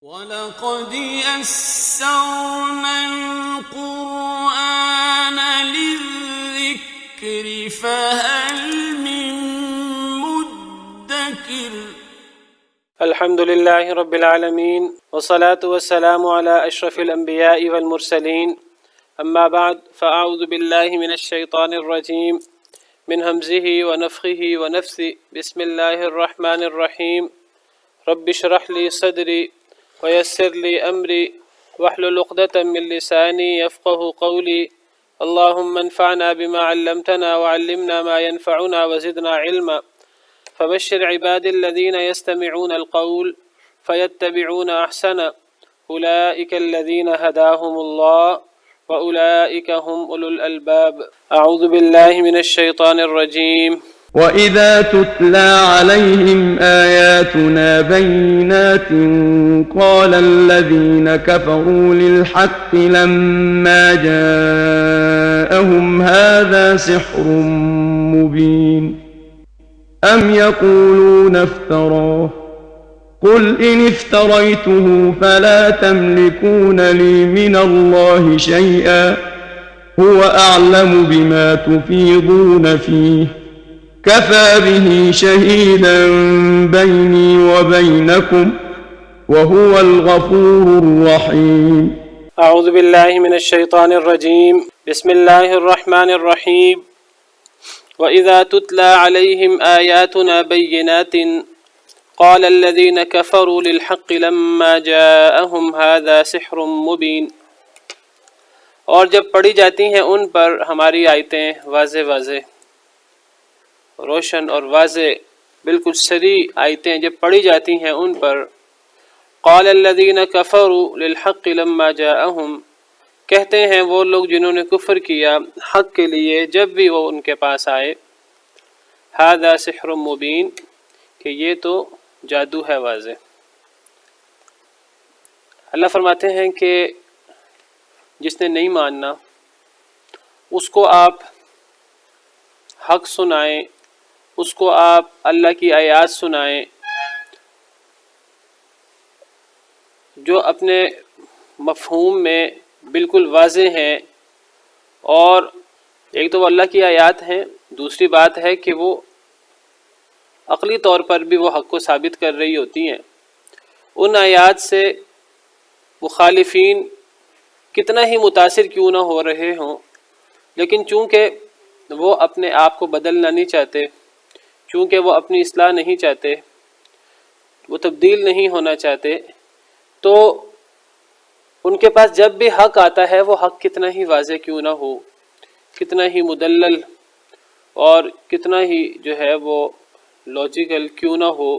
وَلَقَدْ يَسَّرْنَا الْقُرْآنَ لِلذِّكْرِ فَهَلْ مِن مُّدَّكِرٍ الحمد لله رب العالمين والصلاة والسلام على أشرف الأنبياء والمرسلين أما بعد فأعوذ بالله من الشيطان الرجيم من همزه ونفخه ونفثه بسم الله الرحمن الرحيم رب اشرح لي صدري ويسر لي أمري واحلل عقدة من لساني يفقه قولي اللهم انفعنا بما علمتنا وعلمنا ما ينفعنا وزدنا علما فبشر عبادي الذين يستمعون القول فيتبعون أحسنه أولئك الذين هداهم الله وأولئك هم أولو الألباب أعوذ بالله من الشيطان الرجيم وَإِذَا تُتْلَى عَلَيْهِمْ آيَاتُنَا بَيِّنَاتٍ قَالَ الَّذِينَ كَفَرُوا لِلْحَقِّ لَمَّا جَاءَهُمْ هَذَا سِحْرٌ مُّبِينٌ أَمْ يَقُولُونَ افْتَرَاهُ قُلْ إِنِ افْتَرَيْتُهُ فَلَا تَمْلِكُونَ لِي مِنَ اللَّهِ شَيْئًا هُوَ أَعْلَمُ بِمَا تُفِيضُونَ فِيهِ كفى به شهيدا بيني وبينكم وهو الغفور الرحيم أعوذ بالله من الشيطان الرجيم بسم الله الرحمن الرحيم وإذا تتلى عليهم آياتنا بينات قال الذين كفروا للحق لما جاءهم هذا سحر مبين اور جب پڑھی جاتی ہیں ان پر ہماری آیتیں واضح روشن اور واضح بالکل صریح آیتیں جب پڑھی جاتی ہیں ان پر قال الذین کفروا للحق لما جاءہم کہتے ہیں وہ لوگ جنہوں نے کفر کیا حق کے لیے جب بھی وہ ان کے پاس آئے ھذا سحر مبین کہ یہ تو جادو ہے واضح۔ اللہ فرماتے ہیں کہ جس نے نہیں ماننا اس کو آپ حق سنائیں، اس کو آپ اللہ کی آیات سنائیں جو اپنے مفہوم میں بالکل واضح ہیں، اور ایک تو وہ اللہ کی آیات ہیں، دوسری بات ہے کہ وہ عقلی طور پر بھی وہ حق کو ثابت کر رہی ہوتی ہیں۔ ان آیات سے مخالفین کتنا ہی متاثر کیوں نہ ہو رہے ہوں، لیکن چونکہ وہ اپنے آپ کو بدلنا نہیں چاہتے، چونکہ وہ اپنی اصلاح نہیں چاہتے، وہ تبدیل نہیں ہونا چاہتے، تو ان کے پاس جب بھی حق آتا ہے وہ حق کتنا ہی واضح کیوں نہ ہو، کتنا ہی مدلل اور کتنا ہی جو ہے وہ لاجیکل کیوں نہ ہو،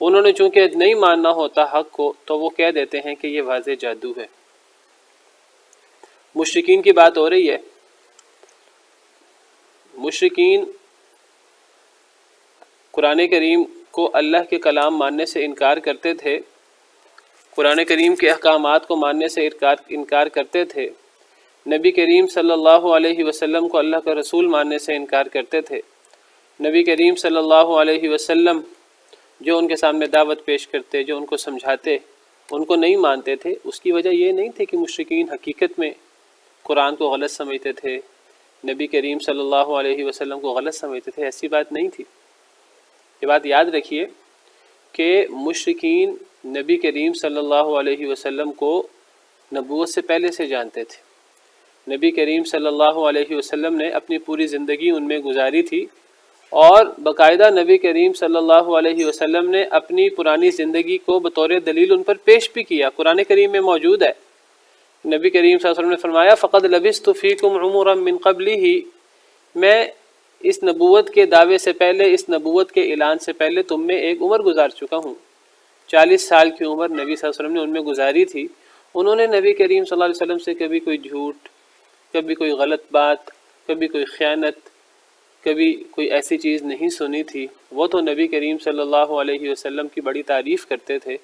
انہوں نے چونکہ نہیں ماننا ہوتا حق کو تو وہ کہہ دیتے ہیں کہ یہ واضح جادو ہے۔ مشرکین کی بات ہو رہی ہے۔ مشرکین قرآن کریم کو اللہ کے کلام ماننے سے انکار کرتے تھے، قرآن کریم کے احکامات کو ماننے سے انکار کرتے تھے، نبی کریم صلی اللہ علیہ وسلم کو اللہ کا رسول ماننے سے انکار کرتے تھے، نبی کریم صلی اللہ علیہ وسلم جو ان کے سامنے دعوت پیش کرتے، جو ان کو سمجھاتے، ان کو نہیں مانتے تھے۔ اس کی وجہ یہ نہیں تھی کہ مشرکین حقیقت میں قرآن کو غلط سمجھتے تھے، نبی کریم صلی اللہ علیہ وسلم کو غلط سمجھتے تھے، ایسی بات نہیں تھی۔ یہ بات یاد رکھیے کہ مشرکین نبی کریم صلی اللہ علیہ وسلم کو نبوت سے پہلے سے جانتے تھے۔ نبی کریم صلی اللہ علیہ وسلم نے اپنی پوری زندگی ان میں گزاری تھی، اور باقاعدہ نبی کریم صلی اللہ علیہ وسلم نے اپنی پرانی زندگی کو بطور دلیل ان پر پیش بھی کیا، قرآن کریم میں موجود ہے۔ نبی کریم صلی اللہ علیہ وسلم نے فرمایا فَقَدْ لَبِثْتُ فِيكُمْ عُمُرًا مِّن قَبْلِهِ، میں اس نبوت کے دعوے سے پہلے، اس نبوت کے اعلان سے پہلے تم میں ایک عمر گزار چکا ہوں۔ 40 سال کی عمر نبی صلی اللہ علیہ وسلم نے ان میں گزاری تھی۔ انہوں نے نبی کریم صلی اللہ علیہ وسلم سے کبھی کوئی جھوٹ، کبھی کوئی غلط بات، کبھی کوئی خیانت، کبھی کوئی ایسی چیز نہیں سنی تھی۔ وہ تو نبی کریم صلی اللہ علیہ وسلم کی بڑی تعریف کرتے تھے،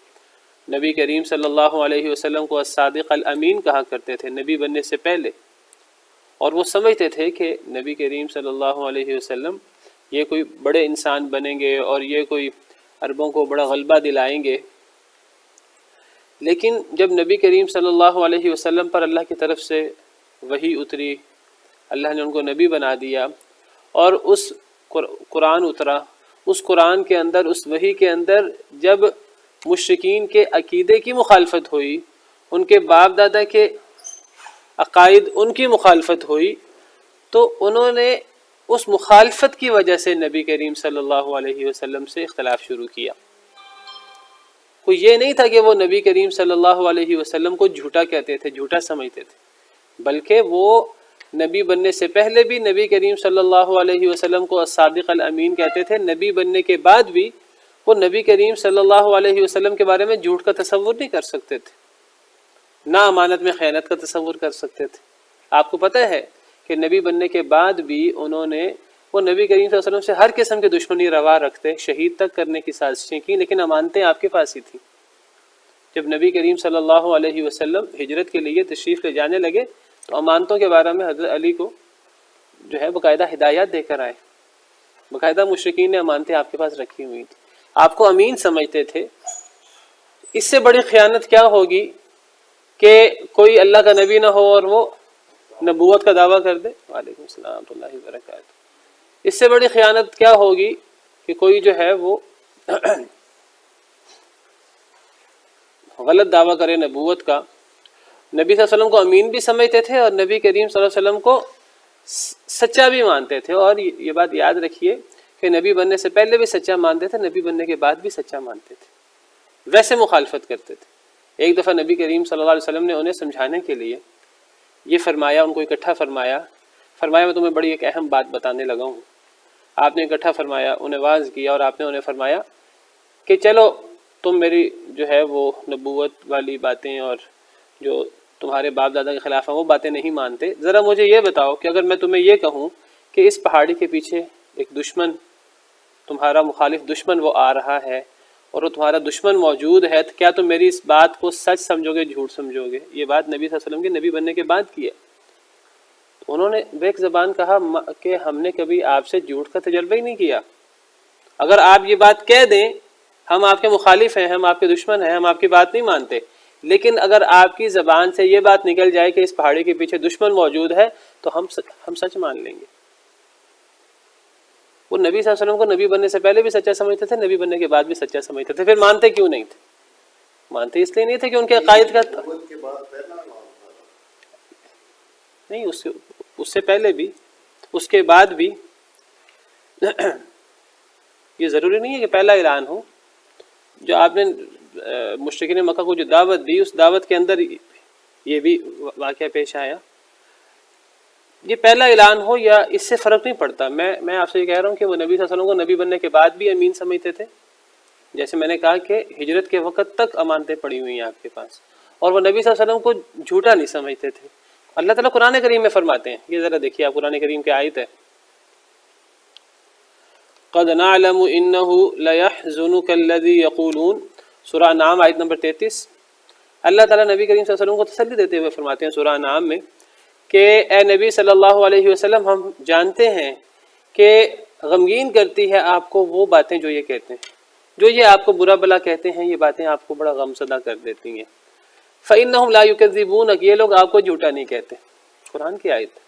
نبی کریم صلی اللہ علیہ وسلم کو الصادق الامین کہا کرتے تھے نبی بننے سے پہلے، اور وہ سمجھتے تھے کہ نبی کریم صلی اللہ علیہ وسلم یہ کوئی بڑے انسان بنیں گے اور یہ کوئی عربوں کو بڑا غلبہ دلائیں گے۔ لیکن جب نبی کریم صلی اللہ علیہ وسلم پر اللہ کی طرف سے وحی اتری، اللہ نے ان کو نبی بنا دیا اور اس قرآن اترا، اس قرآن کے اندر، اس وحی کے اندر جب مشرکین کے عقیدے کی مخالفت ہوئی، ان کے باپ دادا کے عقائد ان کی مخالفت ہوئی، تو انہوں نے اس مخالفت کی وجہ سے نبی کریم صلی اللہ علیہ وسلم سے اختلاف شروع کیا۔ کوئی یہ نہیں تھا کہ وہ نبی کریم صلی اللہ علیہ وسلم کو جھوٹا کہتے تھے، جھوٹا سمجھتے تھے، بلکہ وہ نبی بننے سے پہلے بھی نبی کریم صلی اللہ علیہ وسلم کو الصادق الامین کہتے تھے، نبی بننے کے بعد بھی وہ نبی کریم صلی اللہ علیہ وسلم کے بارے میں جھوٹ کا تصور نہیں کر سکتے تھے، نہ امانت میں خیانت کا تصور کر سکتے تھے۔ آپ کو پتہ ہے کہ نبی بننے کے بعد بھی انہوں نے وہ نبی کریم صلی اللہ علیہ وسلم سے ہر قسم کی دشمنی روا رکھتے، شہید تک کرنے کی سازشیں کی، لیکن امانتیں آپ کے پاس ہی تھیں۔ جب نبی کریم صلی اللہ علیہ وسلم ہجرت کے لیے تشریف لے جانے لگے تو امانتوں کے بارے میں حضرت علی کو جو ہے باقاعدہ ہدایات دے کر آئے، باقاعدہ مشرکین نے امانتیں آپ کے پاس رکھی ہوئی تھیں، آپ کو امین سمجھتے تھے۔ اس سے بڑی خیانت کیا ہوگی کہ کوئی اللہ کا نبی نہ ہو اور وہ نبوت کا دعویٰ کر دے۔ وعلیکم السلام ورحمۃ اللہ وبرکاتہ۔ اس سے بڑی خیانت کیا ہوگی کہ کوئی جو ہے وہ غلط دعویٰ کرے نبوت کا۔ نبی صلی اللہ علیہ وسلم کو امین بھی سمجھتے تھے اور نبی کریم صلی اللہ علیہ وسلم کو سچا بھی مانتے تھے، اور یہ بات یاد رکھیے کہ نبی بننے سے پہلے بھی سچا مانتے تھے، نبی بننے کے بعد بھی سچا مانتے تھے، ویسے مخالفت کرتے تھے۔ ایک دفعہ نبی کریم صلی اللہ علیہ وسلم نے انہیں سمجھانے کے لیے یہ فرمایا، ان کو اکٹھا فرمایا میں تمہیں بڑی ایک اہم بات بتانے لگا ہوں۔ آپ نے اکٹھا فرمایا، انہیں واعظ کیا، اور آپ نے انہیں فرمایا کہ چلو تم میری جو ہے وہ نبوت والی باتیں اور جو تمہارے باپ دادا کے خلاف ہیں وہ باتیں نہیں مانتے، ذرا مجھے یہ بتاؤ کہ اگر میں تمہیں یہ کہوں کہ اس پہاڑی کے پیچھے ایک دشمن، تمہارا مخالف دشمن وہ آ رہا ہے اور وہ تمہارا دشمن موجود ہے، تو کیا تم میری اس بات کو سچ سمجھو گے جھوٹ سمجھو گے؟ یہ بات نبی صلی اللہ علیہ وسلم کے نبی بننے کے بعد کی ہے۔ تو انہوں نے بیک زبان کہا کہ ہم نے کبھی آپ سے جھوٹ کا تجربہ ہی نہیں کیا، اگر آپ یہ بات کہہ دیں ہم آپ کے مخالف ہیں، ہم آپ کے دشمن ہیں، ہم آپ کی بات نہیں مانتے، لیکن اگر آپ کی زبان سے یہ بات نکل جائے کہ اس پہاڑی کے پیچھے دشمن موجود ہے تو ہم سچ مان لیں گے۔ وہ نبی صلی اللہ علیہ وسلم کو نبی بننے سے پہلے بھی سچا سمجھتے تھے، نبی بننے کے بعد بھی سچا سمجھتے تھے، پھر مانتے کیوں نہیں تھے؟ مانتے اس لیے نہیں تھے کہ ان کے عقائد کا نہیں، اس سے پہلے بھی، اس کے بعد بھی یہ ضروری نہیں ہے کہ پہلا اعلان ہو۔ جو آپ نے مشرکین مکہ کو جو دعوت دی، اس دعوت کے اندر یہ بھی واقعہ پیش آیا، یہ پہلا اعلان ہو یا اس سے فرق نہیں پڑتا۔ میں آپ سے یہ کہہ رہا ہوں کہ وہ نبی صلی اللہ علیہ وسلم کو نبی بننے کے بعد بھی امین سمجھتے تھے، جیسے میں نے کہا کہ ہجرت کے وقت تک امانتیں پڑی ہوئی ہیں آپ کے پاس، اور وہ نبی صلی اللہ علیہ وسلم کو جھوٹا نہیں سمجھتے تھے۔ اللہ تعالیٰ قرآن کریم میں فرماتے ہیں، یہ ذرا دیکھیے آپ، قرآن کریم کی آیت ہے قَدْ نَعْلَمُ إِنَّهُ لَيَحْزُنُكَ الَّذِي يَقُولُونَ، سورہ انعام آیت نمبر 33۔ اللہ تعالیٰ نبی کریم صلی اللہ علیہ وسلم کو تسلی دیتے ہوئے فرماتے ہیں سورہ انعام میں کہ اے نبی صلی اللہ علیہ وسلم، ہم جانتے ہیں کہ غمگین کرتی ہے آپ کو وہ باتیں جو یہ کہتے ہیں، جو یہ آپ کو برا بلا کہتے ہیں، یہ باتیں آپ کو بڑا غم زدہ کر دیتی ہیں۔ فَإِنَّهُمْ لَا يُكَذِّبُونَكَ، یہ لوگ آپ کو جھوٹا نہیں کہتے، قرآن کی آیت،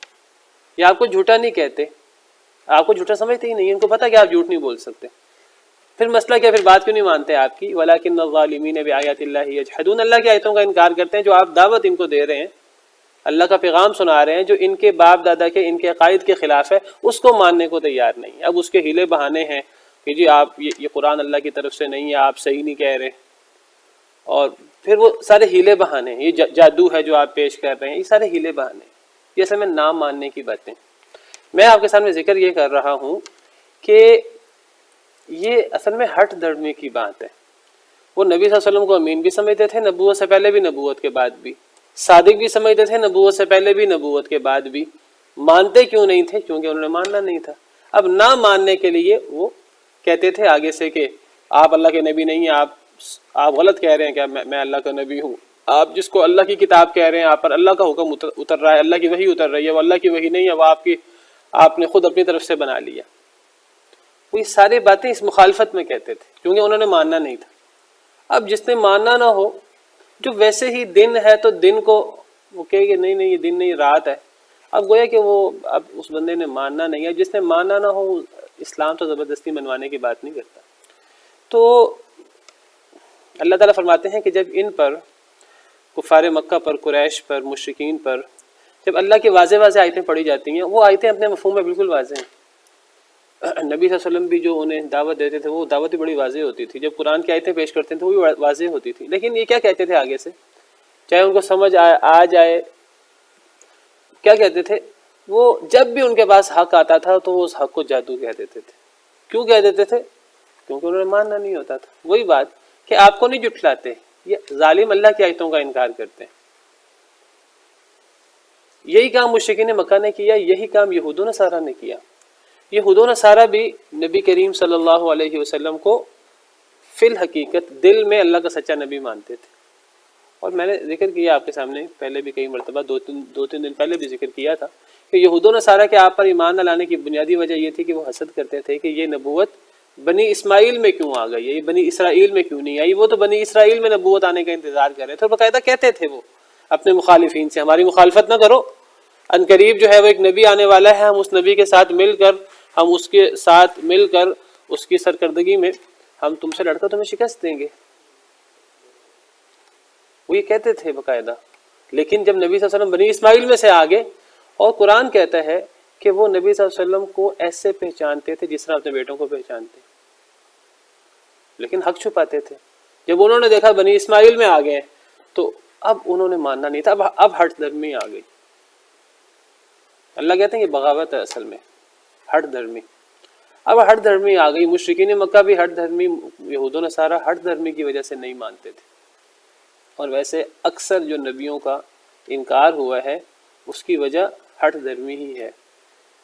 یہ آپ کو جھوٹا نہیں کہتے، آپ کو جھوٹا سمجھتے ہی نہیں، ان کو پتہ کہ آپ جھوٹ نہیں بول سکتے۔ پھر مسئلہ کیا، پھر بات کیوں نہیں مانتے آپ کی؟ وَلَٰكِنَّ الظَّالِمِينَ بِآيَاتِ اللَّهِ يَجْحَدُونَ، اللہ کی آیتوں کا انکار کرتے ہیں، جو آپ دعوت ان کو دے رہے ہیں، اللہ کا پیغام سنا رہے ہیں، جو ان کے باپ دادا کے، ان کے عقائد کے خلاف ہے، اس کو ماننے کو تیار نہیں۔ اب اس کے ہیلے بہانے ہیں کہ جی آپ یہ قرآن اللہ کی طرف سے نہیں ہے، آپ صحیح نہیں کہہ رہے، اور پھر وہ سارے ہیلے بہانے، یہ جادو ہے جو آپ پیش کر رہے ہیں، یہ سارے ہیلے بہانے، یہ اصل میں نام ماننے کی باتیں۔ میں آپ کے سامنے ذکر یہ کر رہا ہوں کہ یہ اصل میں ہٹ دھرمی کی بات ہے۔ وہ نبی صلی اللہ علیہ وسلم کو امین بھی سمجھتے تھے، نبوت سے پہلے بھی، نبوت کے بعد بھی، صادق بھی سمجھتے تھے، نبوت سے پہلے بھی، نبوت کے بعد بھی۔ مانتے کیوں نہیں تھے؟ کیونکہ انہوں نے ماننا نہیں تھا۔ اب نہ ماننے کے لیے وہ کہتے تھے آگے سے کہ آپ اللہ کے نبی نہیں ہیں، آپ غلط کہہ رہے ہیں کہ میں اللہ کا نبی ہوں، آپ جس کو اللہ کی کتاب کہہ رہے ہیں، آپ پر اللہ کا حکم اتر رہا ہے، اللہ کی وحی اتر رہی ہے، وہ اللہ کی وحی نہیں ہے، وہ آپ نے خود اپنی طرف سے بنا لیا۔ وہ یہ ساری باتیں اس مخالفت میں کہتے تھے کیونکہ انہوں نے ماننا نہیں تھا۔ اب جس نے ماننا نہ ہو جو ویسے ہی دن ہے تو دن کو وہ کہے کہ نہیں یہ دن نہیں رات ہے. اب گویا کہ وہ اب اس بندے نے ماننا نہیں ہے. جس نے ماننا نہ ہو اسلام تو زبردستی منوانے کی بات نہیں کرتا. تو اللہ تعالیٰ فرماتے ہیں کہ جب ان پر کفار مکہ پر، قریش پر، مشرکین پر جب اللہ کی واضح واضح آیتیں پڑھی جاتی ہیں، وہ آیتیں اپنے مفہوم میں بالکل واضح ہیں. نبی صلی اللہ علیہ وسلم بھی جو انہیں دعوت دیتے تھے وہ دعوت بھی بڑی واضح ہوتی تھی. جب قرآن کی آیتیں پیش کرتے تھے وہ بھی واضح ہوتی تھی. لیکن یہ کیا کہتے تھے آگے سے، چاہے ان کو سمجھ آ جائے، کیا کہتے تھے وہ جب بھی ان کے پاس حق آتا تھا تو وہ اس حق کو جادو کہہ دیتے تھے. کیوں کہہ دیتے تھے؟ کیونکہ انہوں نے ماننا نہیں ہوتا تھا. وہی بات کہ آپ کو نہیں جھٹلاتے، یہ ظالم اللہ کی آیتوں کا انکار کرتے ہیں. یہی کام مشرکین مکہ نے کیا، یہی کام یہود و نصارہ نے کیا. یہود و نصارہ بھی نبی کریم صلی اللہ علیہ وسلم کو فی الحقیقت دل میں اللہ کا سچا نبی مانتے تھے. اور میں نے ذکر کیا آپ کے سامنے پہلے بھی کئی مرتبہ، دو تین دن پہلے بھی ذکر کیا تھا کہ یہود و نصارہ کے آپ پر ایمان نہ لانے کی بنیادی وجہ یہ تھی کہ وہ حسد کرتے تھے کہ یہ نبوت بنی اسماعیل میں کیوں آ گئی ہے، یہ بنی اسرائیل میں کیوں نہیں آئی. وہ تو بنی اسرائیل میں نبوت آنے کا انتظار کر رہے تھے. اور باقاعدہ کہتے تھے وہ اپنے مخالفین سے ہماری مخالفت نہ کرو، ان قریب جو ہے وہ ایک نبی آنے والا ہے، ہم اس نبی کے ساتھ مل کر اس کی سرکردگی میں ہم تم سے لڑ کر تمہیں شکست دیں گے. وہ یہ کہتے تھے باقاعدہ. لیکن جب نبی صلی اللہ علیہ وسلم بنی اسماعیل میں سے آگے، اور قرآن کہتا ہے کہ وہ نبی صلی اللہ علیہ وسلم کو ایسے پہچانتے تھے جس طرح اپنے بیٹوں کو پہچانتے، لیکن حق چھپاتے تھے. جب انہوں نے دیکھا بنی اسماعیل میں آ گئے تو اب انہوں نے ماننا نہیں تھا، اب ہٹ درمی آ گئی. اللہ کہتے ہیں یہ بغاوت ہے اصل میں، ہٹ دھرمی. اب ہٹ دھرمی آ گئی. مشرکین مکہ بھی ہٹ دھرمی، یہود و نصارہ ہٹ دھرمی کی وجہ سے نہیں مانتے تھے. اور ویسے اکثر جو نبیوں کا انکار ہوا ہے اس کی وجہ ہٹ دھرمی ہی ہے.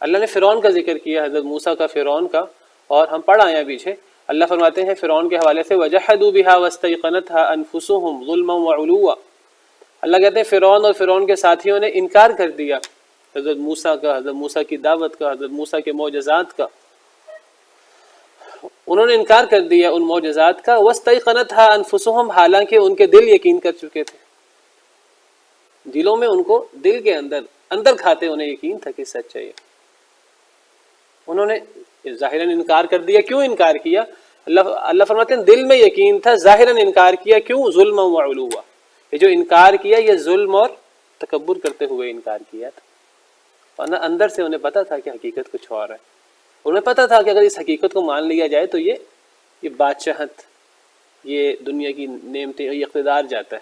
اللہ نے فرعون کا ذکر کیا، حضرت موسیٰ کا، فرعون کا، اور ہم پڑھ آئے ہیں پیچھے. اللہ فرماتے ہیں فرعون کے حوالے سے وَجَحَدُوا بِهَا وَاسْتَيْقَنَتْهَا أَنفُسُهُمْ ظُلْمًا وَعُلُوًّا. اللہ کہتے ہیں فرعون اور فرعون کے ساتھیوں نے انکار کر دیا حضرت موسیٰ کا، حضرت موسیٰ کی دعوت کا، حضرت موسیٰ کے معجزات کا. انہوں نے انکار کر دیا ان معجزات کا. وَاسْتَيْقَنَتْهَا أَنفُسُهُمْ، حالانکہ ان کے دل یقین کر چکے تھے. دلوں میں ان کو، دل کے اندر کھاتے انہیں یقین تھا کہ سچ ہے. انہوں نے ظاہراً انکار کر دیا. کیوں انکار کیا؟ اللہ فرماتے ہیں دل میں یقین تھا، ظاہراً انکار کیا. کیوں؟ ظلم و علوا. یہ جو انکار کیا یہ ظلم اور تکبر کرتے ہوئے انکار کیا تھا. ورنہ اندر سے انہیں پتا تھا کہ حقیقت کچھ اور ہے. انہیں پتا تھا کہ اگر اس حقیقت کو مان لیا جائے تو یہ بادشاہت، یہ دنیا کی نعمتیں، یہ اقتدار جاتا ہے،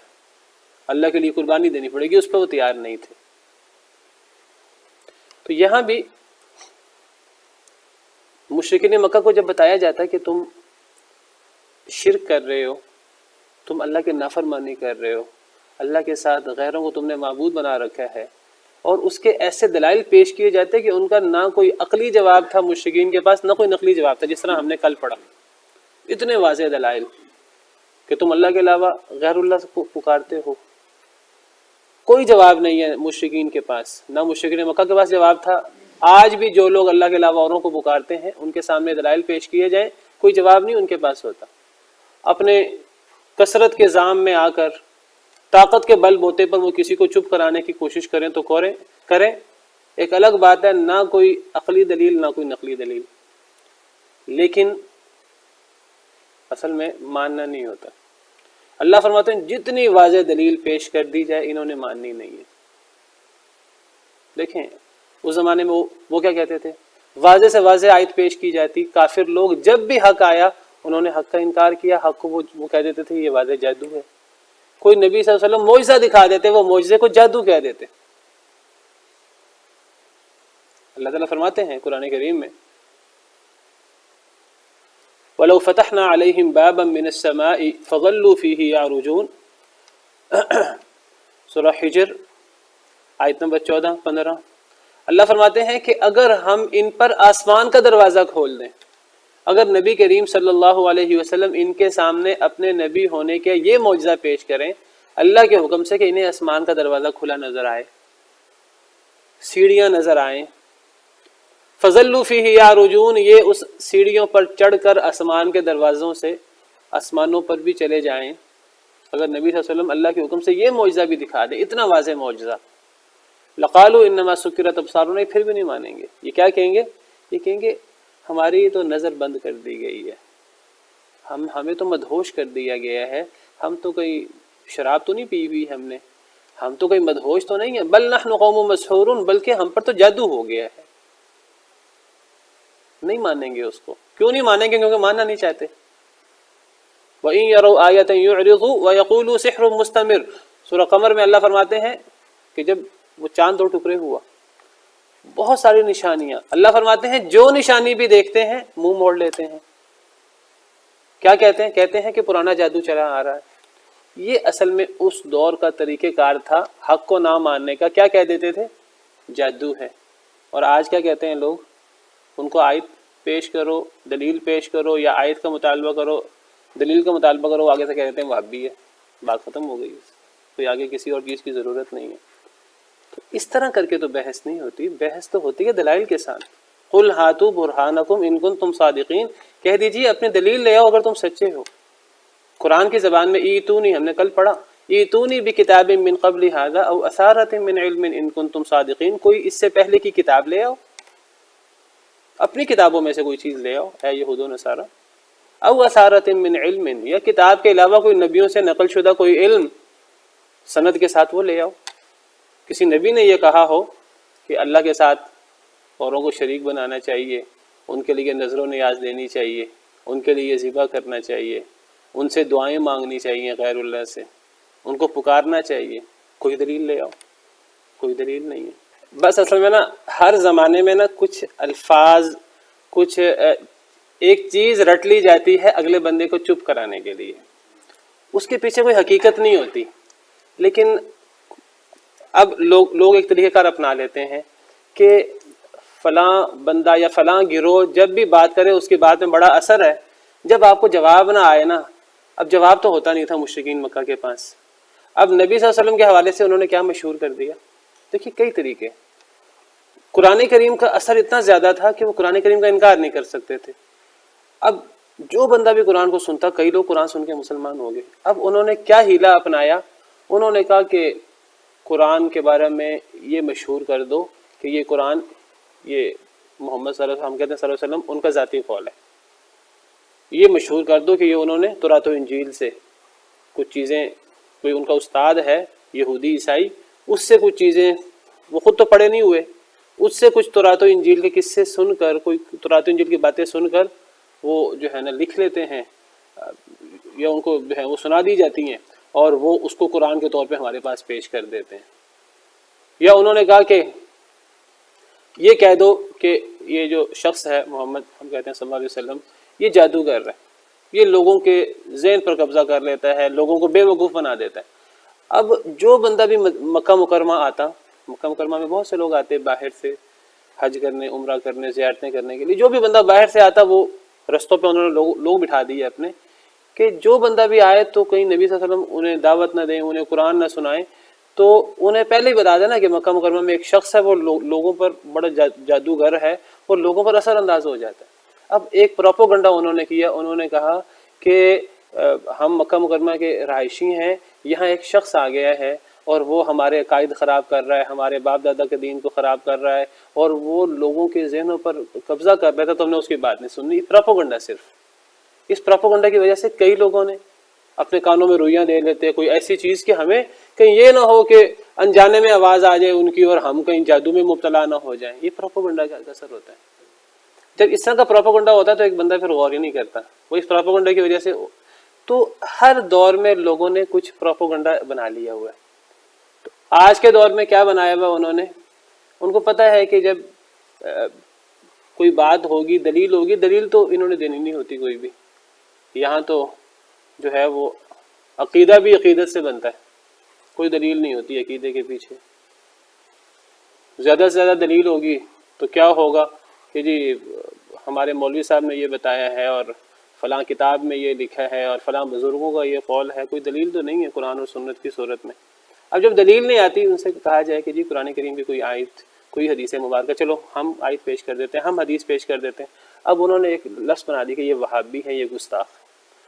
اللہ کے لیے قربانی دینی پڑے گی. اس پہ وہ تیار نہیں تھے. تو یہاں بھی مشرکین مکہ کو جب بتایا جاتا ہے کہ تم شرک کر رہے ہو، تم اللہ کے نافرمانی کر رہے ہو، اللہ کے ساتھ غیروں کو تم نے معبود بنا رکھا ہے، اور اس کے ایسے دلائل پیش کیے جاتے کہ ان کا نہ کوئی عقلی جواب تھا مشرکین کے پاس، نہ کوئی نقلی جواب تھا. جس طرح ہم نے کل پڑھا، اتنے واضح دلائل کہ تم اللہ کے علاوہ غیر اللہ کو پکارتے ہو. کوئی جواب نہیں ہے مشرکین کے پاس، نہ مشرکین مکہ کے پاس جواب تھا. آج بھی جو لوگ اللہ کے علاوہ اوروں کو پکارتے ہیں ان کے سامنے دلائل پیش کیے جائیں، کوئی جواب نہیں ان کے پاس ہوتا. اپنے کثرت کے زام میں آ کر، طاقت کے بل بوتے پر وہ کسی کو چپ کرانے کی کوشش کریں تو کریں، ایک الگ بات ہے. نہ کوئی عقلی دلیل، نہ کوئی نقلی دلیل، لیکن اصل میں ماننا نہیں ہوتا. اللہ فرماتے ہیں جتنی واضح دلیل پیش کر دی جائے انہوں نے ماننی نہیں ہے. دیکھیں اس زمانے میں وہ کیا کہتے تھے، واضح سے واضح آیت پیش کی جاتی، کافر لوگ جب بھی حق آیا انہوں نے حق کا انکار کیا. حق کو وہ کہہ دیتے تھے یہ واضح جادو ہے. کوئی نبی صلی اللہ علیہ وسلم معجزہ دکھا دیتے، وہ معجزے کو جادو کہہ دیتے. اللہ تعالیٰ فرماتے ہیں قرآن کریم میں وَلَوْ فَتَحْنَا عَلَيْهِمْ بَابًا مِّنَ السَّمَاءِ فَظَلُّوا فِيهِ يَعْرُجُونَ. سورہ حجر آیت نمبر 14-15. اللہ فرماتے ہیں کہ اگر ہم ان پر آسمان کا دروازہ کھول دیں، اگر نبی کریم صلی اللہ علیہ وسلم ان کے سامنے اپنے نبی ہونے کے یہ معجزہ پیش کریں اللہ کے حکم سے کہ انہیں آسمان کا دروازہ کھلا نظر آئے، سیڑھیاں نظر آئیں، فَظَلُّوا فِيهِ يَعْرُجُونَ، یہ اس سیڑھیوں پر چڑھ کر آسمان کے دروازوں سے آسمانوں پر بھی چلے جائیں، اگر نبی صلی اللہ علیہ وسلم اللہ کے حکم سے یہ معجزہ بھی دکھا دے، اتنا واضح معجزہ، لقالوا انما سکرت ابصارنا، پھر بھی نہیں مانیں گے۔ یہ کیا کہیں گے؟ یہ کہیں گے ہماری تو نظر بند کر دی گئی ہے، ہمیں تو مدہوش کر دیا گیا ہے، ہم تو کوئی شراب تو نہیں پی ہوئی ہم نے، ہم تو کوئی مدہوش تو نہیں ہیں، بل نحن قوم مسحورون، بلکہ ہم پر تو جادو ہو گیا ہے۔ نہیں مانیں گے اس کو۔ کیوں نہیں مانیں گے؟ کیونکہ ماننا نہیں چاہتے۔ وَإِن يَرَوْا آيَةً يُعْرِضُوا وَيَقُولُوا سِحْرٌ مُسْتَمِرٌ، سورہ قمر میں اللہ فرماتے ہیں کہ جب وہ چاند 2 ٹکڑے ہوا، بہت ساری نشانیاں، اللہ فرماتے ہیں جو نشانی بھی دیکھتے ہیں منہ موڑ لیتے ہیں۔ کیا کہتے ہیں؟ کہتے ہیں کہ پرانا جادو چلا آ رہا ہے۔ یہ اصل میں اس دور کا طریقہ کار تھا حق کو نہ ماننے کا۔ کیا کہہ دیتے تھے؟ جادو ہے۔ اور آج کیا کہتے ہیں لوگ؟ ان کو آیت پیش کرو، دلیل پیش کرو، یا آیت کا مطالبہ کرو، دلیل کا مطالبہ کرو، آگے سے کہہ دیتے ہیں وہابی ہے، بات ختم ہو گئی، کوئی آگے کسی اور چیز کی ضرورت نہیں ہے۔ تو اس طرح کر کے تو بحث نہیں ہوتی، بحث تو ہوتی ہے دلائل کے ساتھ۔ قل ہاتوا برہانکم ان کنتم صادقین، کہہ دیجیے اپنے دلیل لے آؤ اگر تم سچے ہو۔ قرآن کی زبان میں ایتونی، ہم نے کل پڑھا، ایتونی بکتاب من قبل ھذا او اثارۃ من علم ان کنتم صادقین، کوئی اس سے پہلے کی کتاب لے آؤ، اپنی کتابوں میں سے کوئی چیز لے آؤ اے یہود و نصارہ، او اثارۃ من علم، یا کتاب کے علاوہ کوئی نبیوں سے نقل شدہ کوئی علم سند کے ساتھ وہ لے آؤ۔ کسی نبی نے یہ کہا ہو کہ اللہ کے ساتھ اوروں کو شریک بنانا چاہیے، ان کے لیے نظر و نیاز لینی چاہیے، ان کے لیے ذبح کرنا چاہیے، ان سے دعائیں مانگنی چاہیے غیر اللہ سے، ان کو پکارنا چاہیے، کوئی دلیل لے آؤ؟ کوئی دلیل نہیں ہے۔ بس اصل میں نا ہر زمانے میں نا کچھ الفاظ، کچھ ایک چیز رٹ لی جاتی ہے اگلے بندے کو چپ کرانے کے لیے، اس کے پیچھے کوئی حقیقت نہیں ہوتی۔ لیکن اب لوگ ایک طریقہ کار اپنا لیتے ہیں کہ فلاں بندہ یا فلاں گروہ جب بھی بات کرے اس کی بات میں بڑا اثر ہے، جب آپ کو جواب نہ آئے نا، اب جواب تو ہوتا نہیں تھا مشرکین مکہ کے پاس، اب نبی صلی اللہ علیہ وسلم کے حوالے سے انہوں نے کیا مشہور کر دیا؟ دیکھیے کئی طریقے۔ قرآن کریم کا اثر اتنا زیادہ تھا کہ وہ قرآن کریم کا انکار نہیں کر سکتے تھے۔ اب جو بندہ بھی قرآن کو سنتا، کئی لوگ قرآن سن کے مسلمان ہو گئے۔ اب انہوں نے کیا ہیلا اپنایا؟ انہوں نے کہا کہ قرآن کے بارے میں یہ مشہور کر دو کہ یہ قرآن، یہ محمد صلی اللہ علیہ وسلم، ہم کہتے ہیں صلی اللہ علیہ وسلم، ان کا ذاتی قول ہے۔ یہ مشہور کر دو کہ یہ انہوں نے تورات و انجیل سے کچھ چیزیں، کوئی ان کا استاد ہے یہودی عیسائی، اس سے کچھ چیزیں، وہ خود تو پڑھے نہیں ہوئے، اس سے کچھ تورات و انجیل کے قصے سن کر، کوئی تورات و انجیل کی باتیں سن کر وہ جو ہے نا لکھ لیتے ہیں، یا ان کو جو ہے وہ سنا دی جاتی ہیں، اور وہ اس کو قرآن کے طور پہ ہمارے پاس پیش کر دیتے ہیں۔ یا انہوں نے کہا کہ یہ کہہ دو کہ یہ جو شخص ہے محمد، ہم کہتے ہیں صلی اللہ علیہ وسلم، یہ جادوگر ہے، یہ لوگوں کے ذہن پر قبضہ کر لیتا ہے، لوگوں کو بے وقوف بنا دیتا ہے۔ اب جو بندہ بھی مکہ مکرمہ آتا، مکہ مکرمہ میں بہت سے لوگ آتے باہر سے حج کرنے، عمرہ کرنے، زیارتیں کرنے کے لیے، جو بھی بندہ باہر سے آتا وہ رستوں پہ انہوں نے لوگ بٹھا دیے اپنے، کہ جو بندہ بھی آئے تو کہیں نبی صلی اللہ علیہ وسلم انہیں دعوت نہ دیں، انہیں قرآن نہ سنائیں، تو انہیں پہلے ہی بتا دینا کہ مکہ مکرمہ میں ایک شخص ہے، وہ لوگوں پر بڑا جادوگر ہے، وہ لوگوں پر اثر انداز ہو جاتا ہے۔ اب ایک پروپوگنڈا انہوں نے کیا، انہوں نے کہا کہ ہم مکہ مکرمہ کے رہائشی ہیں، یہاں ایک شخص آ گیا ہے اور وہ ہمارے عقائد خراب کر رہا ہے، ہمارے باپ دادا کے دین کو خراب کر رہا ہے، اور وہ لوگوں کے ذہنوں پر قبضہ کر رہا تھا، تو ہم نے اس کی بات نہیں سننی۔ پروپوگنڈا صرف، اس پروپوگنڈا کی وجہ سے کئی لوگوں نے اپنے کانوں میں روئیاں دے لیتے، کوئی ایسی چیز کہ ہمیں کہیں یہ نہ ہو کہ انجانے میں آواز آ جائے ان کی اور ہم کہیں جادو میں مبتلا نہ ہو جائیں۔ یہ پروپوگنڈا کا اثر ہوتا ہے۔ جب اس طرح کا پروپوگنڈا ہوتا ہے تو ایک بندہ پھر غور ہی نہیں کرتا، وہ اس پروپوگنڈا کی وجہ سے۔ تو ہر دور میں لوگوں نے کچھ پروپوگنڈا بنا لیا ہوا ہے۔ تو آج کے دور میں کیا بنایا ہوا انہوں نے؟ ان کو پتہ ہے کہ جب کوئی بات ہوگی، دلیل ہوگی، دلیل تو انہوں نے دینی نہیں ہوتی کوئی بھی۔ یہاں تو جو ہے وہ عقیدہ بھی عقیدت سے بنتا ہے، کوئی دلیل نہیں ہوتی عقیدے کے پیچھے۔ زیادہ سے زیادہ دلیل ہوگی تو کیا ہوگا کہ جی ہمارے مولوی صاحب نے یہ بتایا ہے، اور فلاں کتاب میں یہ لکھا ہے، اور فلاں بزرگوں کا یہ قول ہے۔ کوئی دلیل تو نہیں ہے قرآن اور سنت کی صورت میں۔ اب جب دلیل نہیں آتی، ان سے کہا جائے کہ جی قرآن کریم کی کوئی آیت، کوئی حدیث مبارکہ، چلو ہم آیت پیش کر دیتے ہیں، ہم حدیث پیش کر دیتے ہیں۔ اب انہوں نے ایک لفظ بنا دی کہ یہ وہابی ہے، یہ گستاخ۔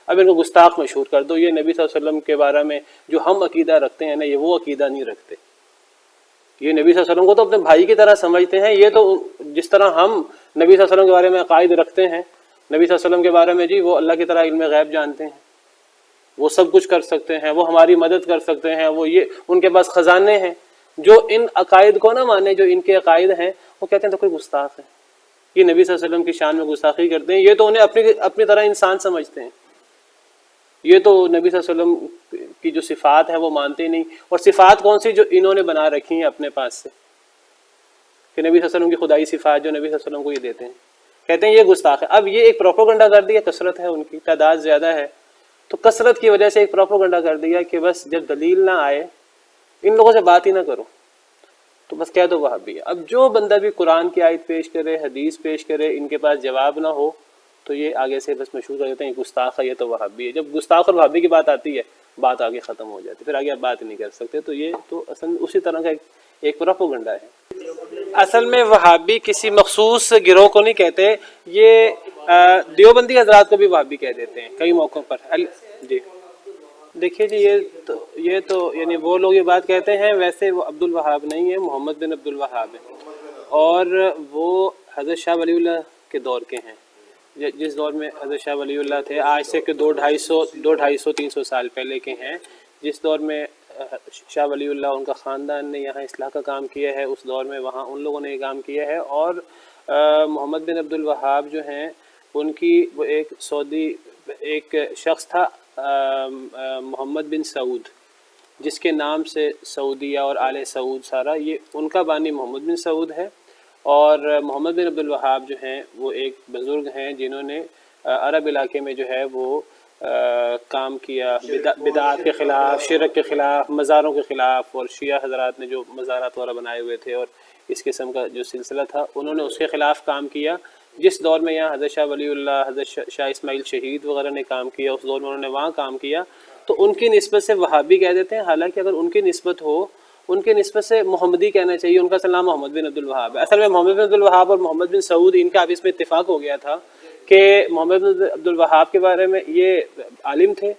اب ان کو گستاخ مشہور کر دو، یہ نبی صلی اللہ علیہ وسلم کے بارے میں جو ہم عقیدہ رکھتے ہیں نا، یہ وہ عقیدہ نہیں رکھتے، یہ نبی صلی اللہ علیہ وسلم کو تو اپنے بھائی کی طرح سمجھتے ہیں، یہ تو جس طرح ہم نبی صلی اللہ علیہ وسلم کے بارے میں عقائد رکھتے ہیں، نبی صلی اللہ علیہ وسلم کے بارے میں جی وہ اللہ کی طرح علم غیب جانتے ہیں، وہ سب کچھ کر سکتے ہیں، وہ ہماری مدد کر سکتے ہیں، وہ یہ ان کے پاس خزانے ہیں، جو ان عقائد کو نہ مانے، جو ان کے عقائد ہیں، وہ کہتے ہیں تو کوئی گستاخ ہے، یہ نبی صلی اللہ علیہ وسلم کی شان میں گستاخی کرتے ہیں، یہ تو انہیں اپنی طرح انسان سمجھتے ہیں، یہ تو نبی صلی اللہ علیہ وسلم کی جو صفات ہے وہ مانتے ہی نہیں، اور صفات کون سی جو انہوں نے بنا رکھی ہیں اپنے پاس سے، کہ نبی صلی اللہ علیہ وسلم کی خدائی صفات جو نبی صلی اللہ علیہ وسلم کو یہ دیتے ہیں، کہتے ہیں یہ گستاخ ہے۔ اب یہ ایک پروپیگنڈا کر دیا، کثرت ہے ان کی، تعداد زیادہ ہے، تو کثرت کی وجہ سے ایک پروپیگنڈا کر دیا کہ بس جب دلیل نہ آئے ان لوگوں سے بات ہی نہ کرو، تو بس کہہ دو وہابی ہے۔ اب جو بندہ بھی قرآن کی آیت پیش کرے، حدیث پیش کرے، ان کے پاس جواب نہ ہو تو یہ آگے سے بس مشہور کر دیتے ہیں گستاخ ہے، یہ تو وہابی ہے۔ جب گستاخ اور وہابی کی بات آتی ہے بات آگے ختم ہو جاتی ہے، پھر آگے آپ بات نہیں کر سکتے، تو یہ تو اصل اسی طرح کا ایک پروپیگنڈا ہے۔ اصل میں وہابی کسی مخصوص گروہ کو نہیں کہتے، یہ دیوبندی حضرات کو بھی وہابی کہہ دیتے ہیں کئی موقعوں پر۔ جی دیکھیے جی، یہ تو یعنی وہ لوگ یہ بات کہتے ہیں، ویسے وہ عبد الوہاب نہیں ہے، محمد بن عبد الوہاب ہے، اور وہ حضرت شاہ ولی اللہ کے دور کے ہیں، جس دور میں حضرت شاہ ولی اللہ تھے، آج سے کہ 200-250-300 سال پہلے کے ہیں، جس دور میں شاہ ولی اللہ ان کا خاندان نے یہاں اصلاح کا کام کیا ہے، اس دور میں وہاں ان لوگوں نے یہ کام کیا ہے۔ اور محمد بن عبد الوہاب جو ہیں ان کی وہ ایک سعودی ایک شخص تھا محمد بن سعود، جس کے نام سے سعودیہ اور آل سعود سارا، یہ ان کا بانی محمد بن سعود ہے۔ اور محمد بن عبد الوہاب جو ہیں وہ ایک بزرگ ہیں جنہوں نے عرب علاقے میں جو ہے وہ کام کیا بدعات کے خلاف، شرک کے خلاف، مزاروں کے خلاف، اور شیعہ حضرات نے جو مزارات وغیرہ بنائے ہوئے تھے اور اس قسم کا جو سلسلہ تھا انہوں نے اس کے خلاف کام کیا۔ جس دور میں یہاں حضرت شاہ ولی اللہ، حضرت شاہ اسماعیل شہید وغیرہ نے کام کیا، اس دور میں انہوں نے وہاں کام کیا، تو ان کی نسبت سے وہابی کہہ دیتے ہیں، حالانکہ اگر ان کی نسبت ہو، ان کی نسبت سے محمدی کہنا چاہیے، ان کا اصل نام محمد بن عبد الوہاب ہے۔ اصل میں محمد بن عبد الوہاب اور محمد بن سعود ان کا آپس میں اتفاق ہو گیا تھا کہ محمد بن عبد الوہاب کے بارے میں یہ عالم تھے،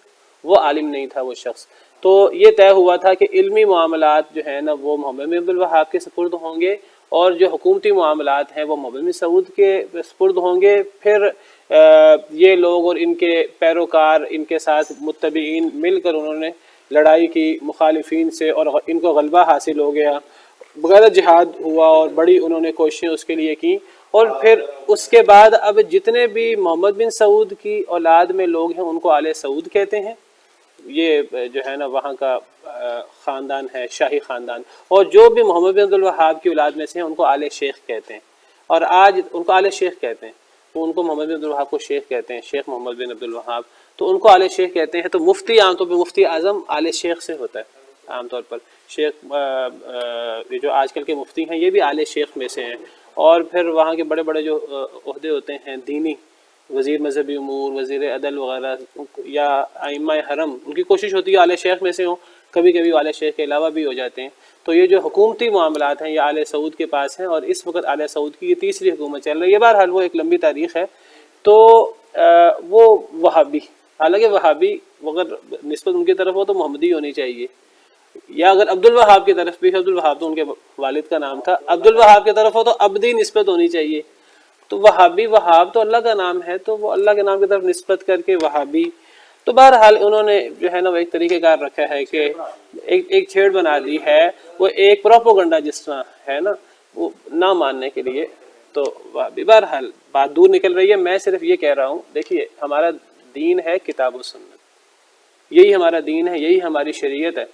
وہ عالم نہیں تھا وہ شخص، تو یہ طے ہوا تھا کہ علمی معاملات جو ہیں نا وہ محمد بن عبد الوہاب کے سپرد ہوں گے، اور جو حکومتی معاملات ہیں وہ محمد بن سعود کے سپرد ہوں گے۔ پھر یہ لوگ اور ان کے پیروکار، ان کے ساتھ متبعین مل کر انہوں نے لڑائی کی مخالفین سے، اور ان کو غلبہ حاصل ہو گیا، بغیر جہاد ہوا، اور بڑی انہوں نے کوششیں اس کے لیے کی۔ اور پھر اس کے بعد اب جتنے بھی محمد بن سعود کی اولاد میں لوگ ہیں ان کو آل سعود کہتے ہیں، یہ جو ہے نا وہاں کا خاندان ہے، شاہی خاندان، اور جو بھی محمد بن عبد الوہاب کی اولاد میں سے ہیں ان کو آل شیخ کہتے ہیں، اور آج ان کو آل شیخ کہتے ہیں، وہ ان کو محمد بن عبد الوہاب کو شیخ کہتے ہیں، شیخ محمد بن عبد الوہاب، تو ان کو آل شیخ کہتے ہیں۔ تو مفتی عام طور پہ مفتی اعظم آل شیخ سے ہوتا ہے عام طور پر، شیخ یہ جو آج کل کے مفتی ہیں یہ بھی آل شیخ میں سے ہیں۔ اور پھر وہاں کے بڑے بڑے جو عہدے ہوتے ہیں دینی، وزیر مذہبی امور، وزیر عدل وغیرہ، یا ائمہ حرم، ان کی کوشش ہوتی ہے آل شیخ میں سے ہوں، کبھی کبھی آل شیخ کے علاوہ بھی ہو جاتے ہیں۔ تو یہ جو حکومتی معاملات ہیں یہ آل سعود کے پاس ہیں، اور اس وقت آل سعود کی یہ تیسری حکومت چل رہی ہے۔ بہرحال وہ ایک لمبی تاریخ ہے۔ تو وہ وہابی، حالانکہ وہابی اگر نسبت ان کی طرف ہو تو محمدی ہونی چاہیے، یا اگر عبد الوہاب کی طرف بھی، عبد الوہاب تو ان کے والد کا نام تھا، عبد الوہاب کی طرف ہو تو عبدی نسبت ہونی چاہیے۔ تو وہابی، وہاب تو اللہ کا نام ہے، تو وہ اللہ کے نام کی طرف نسبت کر کے وہابی۔ تو بہرحال انہوں نے جو ہے نا وہ ایک طریقہ کار رکھا ہے کہ ایک چھیڑ بنا دی ہے، وہ ایک پروپیگنڈا جس طرح ہے نا وہ نہ ماننے کے لیے، تو وہابی۔ بہرحال بات دور نکل رہی ہے، میں صرف یہ کہہ رہا ہوں، دیکھیے ہمارا دین ہے کتاب و سنت، یہی ہمارا دین ہے، یہی ہماری شریعت ہے۔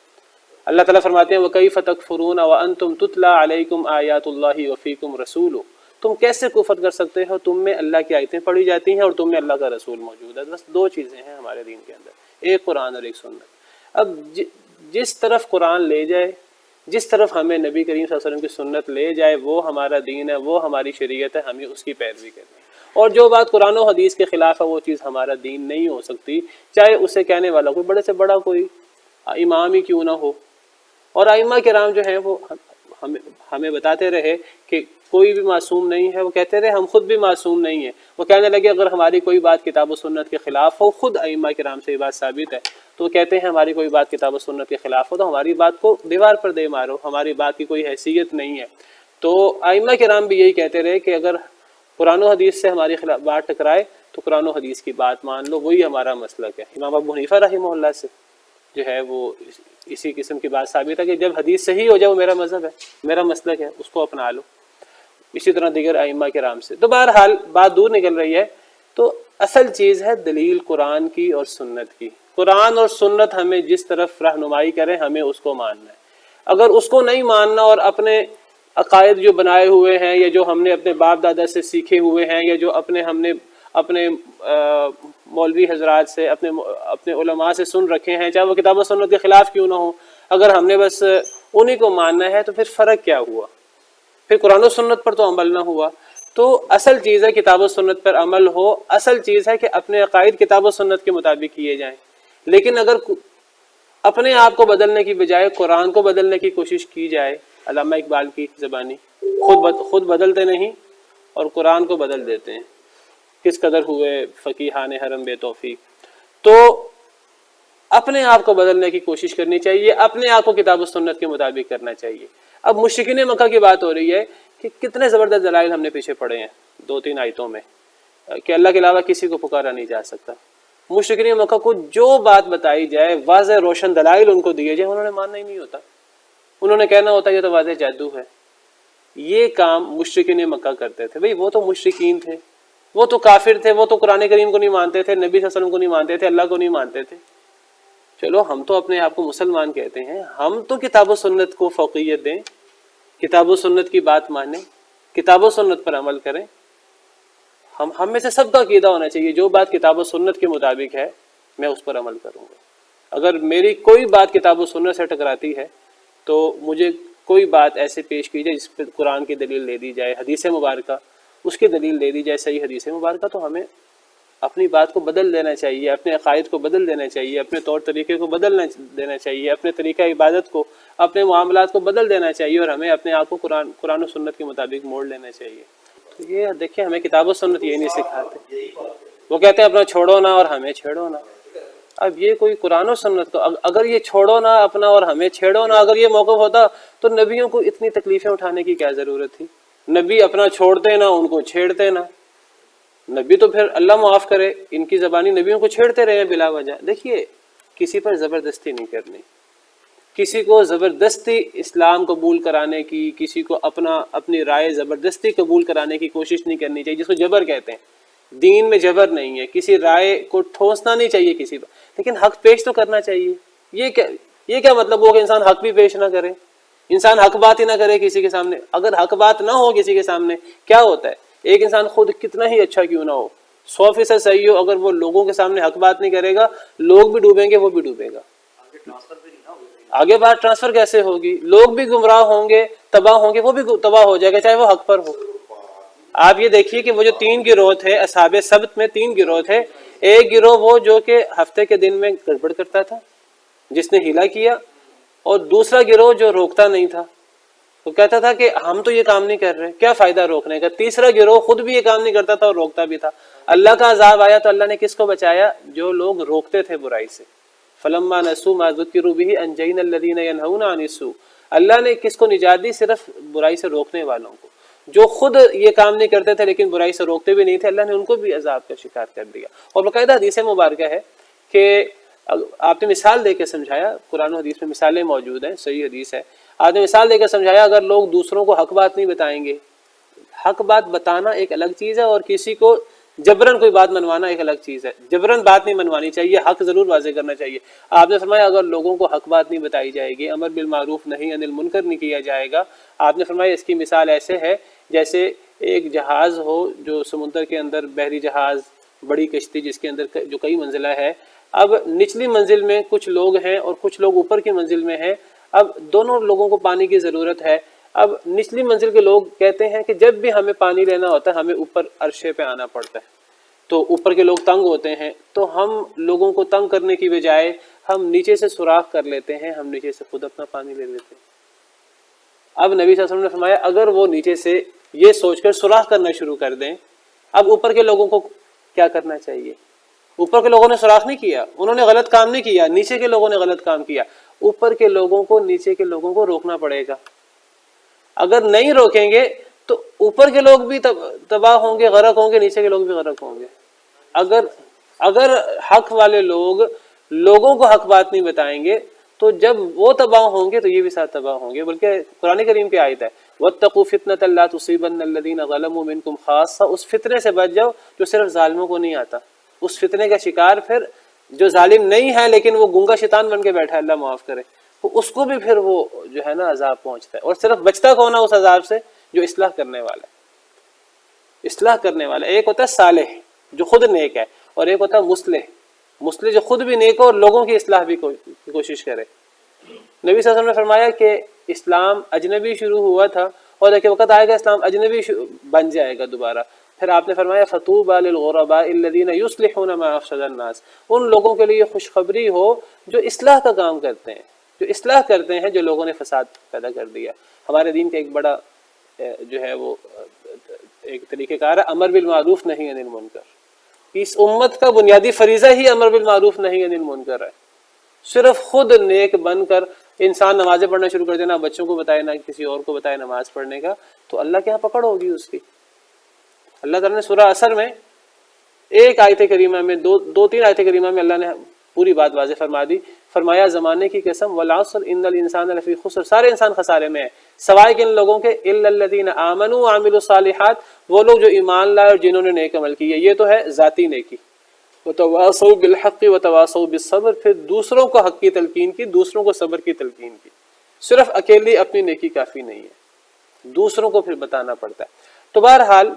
اللہ تعالیٰ فرماتے ہیں وَكَيْفَ تَكْفُرُونَ وَأَنْتُمْ تُتْلَى عَلَيْكُمْ آيَاتُ اللَّهِ وَفِيكُمْ رَسُولُهُ، تم کیسے کفر کر سکتے ہو، تم میں اللہ کی آیتیں پڑھی جاتی ہیں اور تم میں اللہ کا رسول موجود ہے۔ بس دو چیزیں ہیں ہمارے دین کے اندر، ایک قرآن اور ایک سنت۔ اب جس طرف قرآن لے جائے، جس طرف ہمیں نبی کریم صلی اللہ علیہ وسلم کی سنت لے جائے، وہ ہمارا دین ہے، وہ ہماری شریعت ہے، ہمیں اس کی پیروی کرنی ہے۔ اور جو بات قرآن و حدیث کے خلاف ہے وہ چیز ہمارا دین نہیں ہو سکتی، چاہے اسے کہنے والا کوئی بڑے سے بڑا کوئی امام ہی کیوں نہ ہو۔ اور ائمہ کرام جو ہیں وہ ہمیں بتاتے رہے کہ کوئی بھی معصوم نہیں ہے، وہ کہتے رہے ہم خود بھی معصوم نہیں ہیں، وہ کہنے لگے اگر ہماری کوئی بات کتاب و سنت کے خلاف ہو، خود ائمہ کرام سے یہ بات ثابت ہے، تو وہ کہتے ہیں ہماری کوئی بات کتاب و سنت کے خلاف ہو تو ہماری بات کو دیوار پر دے مارو، ہماری بات کی کوئی حیثیت نہیں ہے۔ تو ائمہ کرام بھی یہی کہتے رہے کہ اگر قرآن و حدیث سے ہماری بات ٹکرائے تو قرآن و حدیث کی بات مان لو، وہی ہمارا مسلک ہے۔ امام ابو حنیفہ رحمہ اللہ سے جو ہے وہ اسی قسم کی بات ثابت ہے کہ جب حدیث صحیح ہو جائے وہ میرا مذہب ہے، میرا مسلک ہے، اس کو اپنا لو۔ اسی طرح دیگر ائمہ کرام سے۔ تو بہرحال بات دور نکل رہی ہے، تو اصل چیز ہے دلیل قرآن کی اور سنت کی۔ قرآن اور سنت ہمیں جس طرف رہنمائی کریں ہمیں اس کو ماننا ہے۔ اگر اس کو نہیں ماننا اور اپنے عقائد جو بنائے ہوئے ہیں یا جو ہم نے اپنے باپ دادا سے سیکھے ہوئے ہیں یا جو ہم نے اپنے مولوی حضرات سے اپنے علماء سے سن رکھے ہیں، چاہے وہ کتاب و سنت کے خلاف کیوں نہ ہو، اگر ہم نے بس انہی کو ماننا ہے تو پھر فرق کیا ہوا؟ پھر قرآن و سنت پر تو عمل نہ ہوا۔ تو اصل چیز ہے کتاب و سنت پر عمل ہو، اصل چیز ہے کہ اپنے عقائد کتاب و سنت کے مطابق کیے جائیں۔ لیکن اگر اپنے آپ کو بدلنے کی بجائے قرآن کو بدلنے کی کوشش کی جائے، علامہ اقبال کی زبانی، خود بدلتے نہیں اور قرآن کو بدل دیتے ہیں، کس قدر ہوئے فقیہان حرم بے توفیق۔ تو اپنے آپ کو بدلنے کی کوشش کرنی چاہیے، اپنے آپ کو کتاب و سنت کے مطابق کرنا چاہیے۔ اب مشرکین مکہ کی بات ہو رہی ہے کہ کتنے زبردست دلائل ہم نے پیچھے پڑے ہیں 2-3 آیتوں میں کہ اللہ کے علاوہ کسی کو پکارا نہیں جا سکتا۔ مشرکین مکہ کو جو بات بتائی جائے، واضح روشن دلائل ان کو دیے جائے، انہوں نے ماننا ہی نہیں ہوتا، انہوں نے کہنا ہوتا یہ تو واضح جادو ہے۔ یہ کام مشرکین مکہ کرتے تھے۔ بھئی وہ تو مشرکین تھے، وہ تو کافر تھے، وہ تو قرآن کریم کو نہیں مانتے تھے، نبی صلی اللہ علیہ وسلم کو نہیں مانتے تھے، اللہ کو نہیں مانتے تھے۔ چلو ہم تو اپنے آپ کو مسلمان کہتے ہیں، ہم تو کتاب و سنت کو فوقیت دیں، کتاب و سنت کی بات مانیں، کتاب و سنت پر عمل کریں۔ ہم میں سے سب کا عقیدہ ہونا چاہیے جو بات کتاب و سنت کے مطابق ہے میں اس پر عمل کروں گا۔ اگر میری کوئی بات کتاب و سنت سے ٹکراتی ہے تو مجھے کوئی بات ایسے پیش کی جائے جس پہ قرآن کی دلیل لے دی جائے، حدیث مبارکہ اس کی دلیل لے دی جائے، صحیح حدیث مبارکہ، تو ہمیں اپنی بات کو بدل دینا چاہیے، اپنے عقائد کو بدل دینا چاہیے، اپنے طور طریقے کو بدل دینا چاہیے، اپنے طریقہ عبادت کو، اپنے معاملات کو بدل دینا چاہیے، اور ہمیں اپنے آپ کو قرآن و سنت کے مطابق موڑ لینا چاہیے۔ تو یہ دیکھیں ہمیں کتاب و سنت یہ نہیں سکھاتے، وہ کہتے ہیں اپنا چھوڑو نہ اور ہمیں چھیڑو نہ۔ اب یہ کوئی قرآن و سنت کو، اگر یہ چھوڑو نہ اپنا اور ہمیں چھیڑو نہ اگر یہ موقف ہوتا تو نبیوں کو اتنی تکلیفیں اٹھانے کی کیا ضرورت تھی؟ نبی اپنا چھوڑتے نہ، ان کو چھیڑتے نہ۔ نبی تو پھر اللہ معاف کرے ان کی زبانی نبیوں کو چھیڑتے رہے بلا وجہ۔ دیکھیے کسی پر زبردستی نہیں کرنی، کسی کو زبردستی اسلام قبول کرانے کی، کسی کو اپنی رائے زبردستی قبول کرانے کی کوشش نہیں کرنی چاہیے، جس کو جبر کہتے ہیں۔ دین میں جبر نہیں ہے، کسی رائے کو ٹھوسنا نہیں چاہیے کسی پر، لیکن حق پیش تو کرنا چاہیے۔ یہ کیا مطلب ہو کہ انسان حق بھی پیش نہ کرے، انسان حق بات ہی نہ کرے کسی کے سامنے؟ اگر حق بات نہ ہو کسی کے سامنے کیا ہوتا ہے؟ ایک انسان خود کتنا ہی اچھا کیوں نہ ہو، 100% صحیح ہو، اگر وہ لوگوں کے سامنے حق بات نہیں کرے گا، لوگ بھی ڈوبیں گے، وہ بھی ڈوبے گا۔ آگے بات ٹرانسفر کیسے ہوگی؟ لوگ بھی گمراہ ہوں گے، تباہ ہوں گے، وہ بھی تباہ ہو جائے گا چاہے وہ حق پر ہو۔ آپ یہ دیکھیے کہ وہ جو 3 گروہ تھے اصحاب سبت میں، 3 گروہ تھے۔ ایک گروہ وہ جو کہ ہفتے کے دن میں گڑبڑ کرتا تھا، جس نے ہیلا کیا، اور دوسرا گروہ جو روکتا نہیں تھا، وہ کہتا تھا کہ ہم تو یہ کام نہیں کر رہے، کیا فائدہ روکنے کا۔ تیسرا گروہ خود بھی یہ کام نہیں کرتا تھا اور روکتا بھی تھا۔ اللہ کا عذاب آیا تو اللہ نے کس کو بچایا؟ جو لوگ روکتے تھے برائی سے۔ فلما نسوا ما ذکروا به انجینا الذین ینہون عن السوء۔ اللہ نے کس کو نجات دی؟ صرف برائی سے روکنے والوں کو۔ جو خود یہ کام نہیں کرتے تھے لیکن برائی سے روکتے بھی نہیں تھے، اللہ نے ان کو بھی عذاب کا شکار کر دیا۔ اور باقاعدہ حدیث مبارکہ ہے کہ آپ نے مثال دے کے سمجھایا، قرآن و حدیث میں مثالیں موجود ہیں، صحیح حدیث ہے، آپ نے مثال دے کے سمجھایا اگر لوگ دوسروں کو حق بات نہیں بتائیں گے، حق بات بتانا ایک الگ چیز ہے اور کسی کو جبرن کوئی بات منوانا ایک الگ چیز ہے۔ جبرن بات نہیں منوانی چاہیے، حق ضرور واضح کرنا چاہیے۔ آپ نے فرمایا اگر لوگوں کو حق بات نہیں بتائی جائے گی، امر بالمعروف نہی عن المنکر نہیں کیا جائے گا، آپ نے فرمایا اس کی مثال ایسے ہے جیسے ایک جہاز ہو جو سمندر کے اندر، بحری جہاز، بڑی کشتی جس کے اندر جو کئی منزلہ ہے۔ اب نچلی منزل میں کچھ لوگ ہیں اور کچھ لوگ اوپر کی منزل میں ہیں، اب دونوں لوگوں کو پانی کی ضرورت ہے۔ اب نچلی منزل کے لوگ کہتے ہیں کہ جب بھی ہمیں پانی لینا ہوتا ہے ہمیں اوپر عرشے پہ آنا پڑتا ہے، تو اوپر کے لوگ تنگ ہوتے ہیں، تو ہم لوگوں کو تنگ کرنے کی بجائے ہم نیچے سے سوراخ کر لیتے ہیں، ہم نیچے سے خود اپنا پانی لے لیتے ہیں۔ اب نبی صلی اللہ علیہ وسلم نے فرمایا اگر وہ نیچے سے یہ سوچ کر سوراخ کرنا شروع کر دیں، اب اوپر کے لوگوں کو کیا کرنا چاہیے؟ اوپر کے لوگوں نے سوراخ نہیں کیا، انہوں نے غلط کام نہیں کیا، نیچے کے لوگوں نے غلط کام کیا، اوپر کے لوگوں کو نیچے کے لوگوں کو روکنا پڑے گا۔ اگر نہیں روکیں گے تو اوپر کے لوگ بھی تباہ ہوں گے، غرق ہوں گے، نیچے کے لوگ بھی غرق ہوں گے۔ اگر حق والے لوگ لوگوں کو حق بات نہیں بتائیں گے تو جب وہ تباہ ہوں گے تو یہ بھی ساتھ تباہ ہوں گے۔ بلکہ قرآن کریم کی آیت ہے وَاتَّقُوا فِتْنَةً لَا تُصِيبَنَّ الَّذِينَ ظَلَمُوا مِنْكُمْ خَاصَّةً، اس فتنے سے بچ جاؤ جو صرف ظالموں کو نہیں آتا۔ اس فتنے کا شکار پھر جو ظالم نہیں ہے لیکن وہ گنگا شیطان بن کے بیٹھا ہے، اللہ معاف کرے، تو اس کو بھی پھر وہ جو ہے نا عذاب پہنچتا ہے۔ اور صرف بچتا کون ہے اس عذاب سے؟ جو اصلاح کرنے والا ہے، اصلاح کرنے والا۔ ایک ہوتا ہے صالح جو خود نیک ہے، اور ایک ہوتا ہے مصلح جو خود بھی نیک ہو اور لوگوں کی اصلاح بھی کوشش کرے۔ نبی صلی اللہ علیہ وسلم نے فرمایا کہ اسلام اجنبی شروع ہوا تھا اور ایک وقت آئے گا اسلام اجنبی بن جائے گا دوبارہ۔ پھر آپ نے فرمایا فَطُوبَى لِلْغُرَبَاءِ الَّذِينَ يُصْلِحُونَ مَا أَفْسَدَ النَّاسِ، ان لوگوں کے لیے خوشخبری ہو جو اصلاح کا کام کرتے ہیں، جو اصلاح کرتے ہیں جو لوگوں نے فساد پیدا کر دیا۔ ہمارے دین کا ایک بڑا جو ہے وہ ایک طریقہ کار ہے امر بالمعروف نہی عن المنکر۔ اس امت کا بنیادی فریضہ ہی امر بالمعروف نہی عن المنکر ہے۔ صرف خود نیک بن کر انسان نمازیں پڑھنا شروع کر دینا، بچوں کو بتائے نہ کسی اور کو بتائے نماز پڑھنے کا، تو اللہ کے ہاں پکڑ ہوگی اس کی۔ اللہ تعالیٰ نے سورہ عصر میں ایک آیت کریمہ میں دو تین آیت کریمہ میں اللہ نے پوری بات واضح فرما دی۔ فرمایا زمانے کی قسم والعصر ان الانسان لفی خسر، سارے انسان خسارے میں ہیں سوائے کن لوگوں کے الا الذین آمنوا وعملوا الصالحات، وہ لوگ جو ایمان لائے اور جنہوں نے نیک عمل کیے۔ یہ تو ہے ذاتی نیکی۔ وتواصوا بالحق وتواصوا بالصبر، پھر دوسروں کو حق کی تلقین کی، دوسروں کو صبر کی تلقین کی۔ صرف اکیلی اپنی نیکی کافی نہیں ہے، دوسروں کو پھر بتانا پڑتا ہے۔ تو بہرحال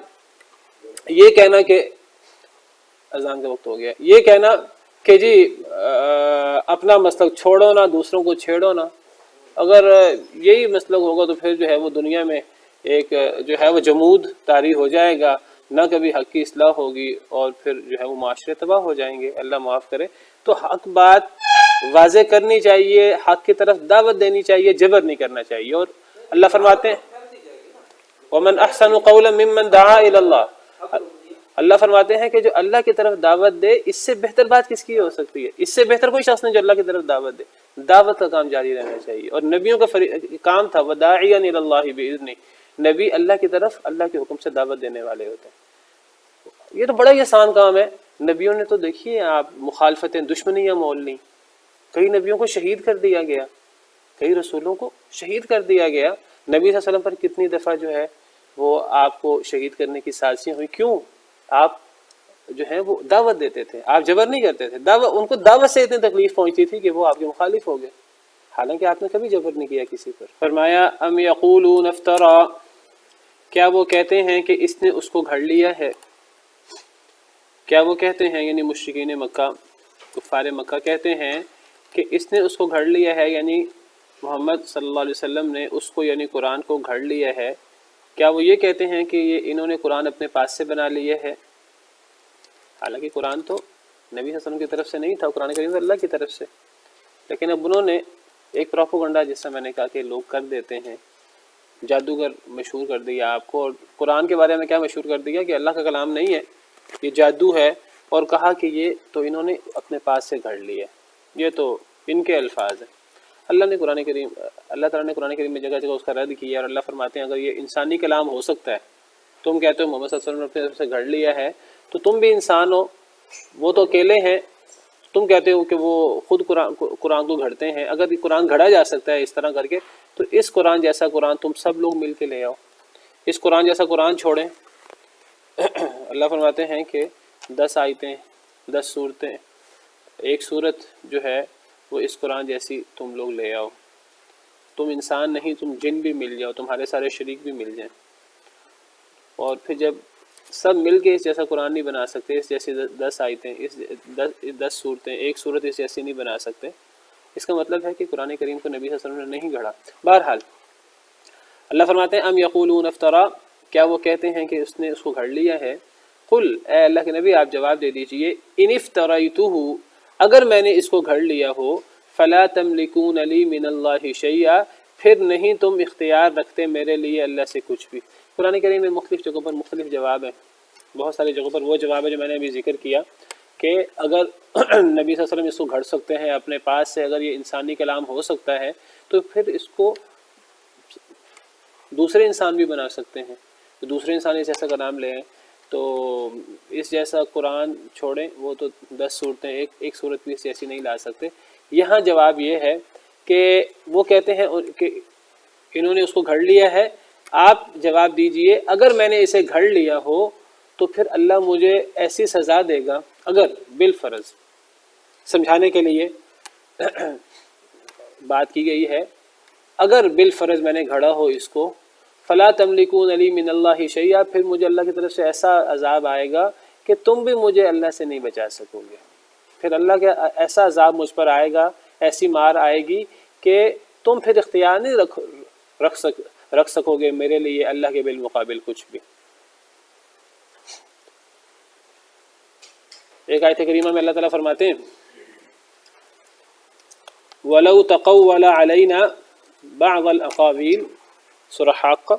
یہ کہنا کہ اذان کا وقت ہو گیا، یہ کہنا کہ جی اپنا مسلک چھوڑو نہ، دوسروں کو چھیڑو نہ، اگر یہی مسلک ہوگا تو پھر جو ہے وہ دنیا میں ایک جو ہے وہ جمود طاری ہو جائے گا، نہ کبھی حق کی اصلاح ہوگی اور پھر جو ہے وہ معاشرے تباہ ہو جائیں گے، اللہ معاف کرے۔ تو حق بات واضح کرنی چاہیے، حق کی طرف دعوت دینی چاہیے، جبر نہیں کرنا چاہیے۔ اور اللہ فرماتے ہیں وَمَنْ أَحْسَنُ قَوْلًا مِّمَّنْ دَعَا إِلَى اللَّهِ، اللہ فرماتے ہیں کہ جو اللہ کی طرف دعوت دے، اس سے بہتر بات کس کی ہو سکتی ہے؟ اس سے بہتر کوئی شخص نہیں جو اللہ کی طرف دعوت دے۔ دعوت کا کام جاری رہنا چاہیے، اور نبیوں کا کام تھا وَدَاعِيًا إِلَى اللَّهِ بِإِذْنِهِ، نبی اللہ کی طرف اللہ کے حکم سے دعوت دینے والے ہوتے ہیں۔ یہ تو بڑا ہی آسان کام ہے۔ نبیوں نے تو دیکھیے آپ مخالفتیں، دشمنیاں مول لیں، کئی نبیوں کو شہید کر دیا گیا، کئی رسولوں کو شہید کر دیا گیا۔ نبی صلی اللہ علیہ وسلم پر کتنی دفعہ جو ہے وہ آپ کو شہید کرنے کی سازشیں ہوئی، کیوں؟ آپ جو ہے وہ دعوت دیتے تھے، آپ جبر نہیں کرتے تھے۔ ان کو دعوت سے اتنی تکلیف پہنچتی تھی کہ وہ آپ کے مخالف ہو گئے، حالانکہ آپ نے کبھی جبر نہیں کیا کسی پر۔ فرمایا ام یقولون افترا، کیا وہ کہتے ہیں کہ اس نے اس کو گھڑ لیا ہے؟ کیا وہ کہتے ہیں یعنی مشرکین مکہ، کفار مکہ کہتے ہیں کہ اس نے اس کو گھڑ لیا ہے، یعنی محمد صلی اللہ علیہ وسلم نے اس کو یعنی قرآن کو گھڑ لیا ہے۔ کیا وہ یہ کہتے ہیں کہ یہ انہوں نے قرآن اپنے پاس سے بنا لیا ہے؟ حالانکہ قرآن تو نبی صلی اللہ علیہ وسلم کی طرف سے نہیں تھا، قرآن کریم اللہ کی طرف سے، لیکن اب انہوں نے ایک پروپیگنڈا، جس سے میں نے کہا کہ لوگ کر دیتے ہیں، جادوگر مشہور کر دیا آپ کو، اور قرآن کے بارے میں کیا مشہور کر دیا کہ اللہ کا کلام نہیں ہے، یہ جادو ہے، اور کہا کہ یہ تو انہوں نے اپنے پاس سے گھڑ لیا، یہ تو ان کے الفاظ ہیں۔ اللہ تعالیٰ نے قرآن کریم میں جگہ جگہ اس کا رد کیا، اور اللہ فرماتے ہیں اگر یہ انسانی کلام ہو سکتا ہے، تم کہتے ہو محمد صلی اللہ علیہ وسلم نے اپنے طرف سے گھڑ لیا ہے، تو تم بھی انسان ہو، وہ تو اکیلے ہیں، تم کہتے ہو کہ وہ خود قرآن کو گھڑتے ہیں۔ اگر یہ قرآن گھڑا جا سکتا ہے اس طرح کر کے، تو اس قرآن جیسا قرآن تم سب لوگ مل کے لے آؤ، اس قرآن جیسا قرآن چھوڑیں۔ اللہ فرماتے ہیں کہ 10 آیتیں، 10 صورتیں، ایک صورت جو ہے وہ اس قرآن جیسی تم لوگ لے آؤ، تم انسان نہیں، تم جن بھی مل جاؤ، تمہارے سارے شریک بھی مل جائیں، اور پھر جب سب مل کے اس جیسا قرآن نہیں بنا سکتے، اس جیسی 10 آیتیں، اس 10 صورتیں، ایک صورت اس جیسی نہیں بنا سکتے، اس کا مطلب ہے کہ قرآن کریم کو نبی صلی اللہ علیہ وسلم نے نہیں گھڑا۔ بہرحال اللہ فرماتے ہیں ام یقولون افترا، کیا وہ کہتے ہیں کہ اس نے اس کو گھڑ لیا ہے؟ قل، اے اللہ کے نبی آپ جواب دے دیجئے، ان افتریتہ، اگر میں نے اس کو گھڑ لیا ہو، فلا تملکون لی من اللہ شیئا، پھر نہیں تم اختیار رکھتے میرے لیے اللہ سے کچھ بھی۔ قرآن کریم میں مختلف جگہوں پر مختلف جواب ہیں، بہت ساری جگہوں پر وہ جواب ہے جو میں نے ابھی ذکر کیا کہ اگر نبی صلی اللہ علیہ وسلم اس کو گھڑ سکتے ہیں اپنے پاس سے، اگر یہ انسانی کلام ہو سکتا ہے تو پھر اس کو دوسرے انسان بھی بنا سکتے ہیں، تو دوسرے انسان اس جیسا کلام لے آئیں، تو اس جیسا قرآن چھوڑیں، وہ تو 10 صورتیں ایک صورت بھی اس جیسی نہیں لا سکتے۔ یہاں جواب یہ ہے کہ وہ کہتے ہیں کہ انہوں نے اس کو گھڑ لیا ہے، آپ جواب دیجئے اگر میں نے اسے گھڑ لیا ہو تو پھر اللہ مجھے ایسی سزا دے گا، اگر بالفرض سمجھانے کے لیے بات کی گئی ہے، اگر بالفرض میں نے گھڑا ہو اس کو، فلا تملکون علی من اللہ شیئا، پھر مجھے اللہ کی طرف سے ایسا عذاب آئے گا کہ تم بھی مجھے اللہ سے نہیں بچا سکو گے، پھر اللہ کا ایسا عذاب مجھ پر آئے گا، ایسی مار آئے گی کہ تم پھر اختیار نہیں رکھ سکو گے میرے لیے اللہ کے بالمقابل کچھ بھی۔ ایک آیت کریمہ میں اللہ تعالیٰ فرماتے ہیں وَلَوْ تَقَوَّلَ عَلَيْنَا بَعْضَ الْأَقَاوِيلِ، سورہ حاقہ،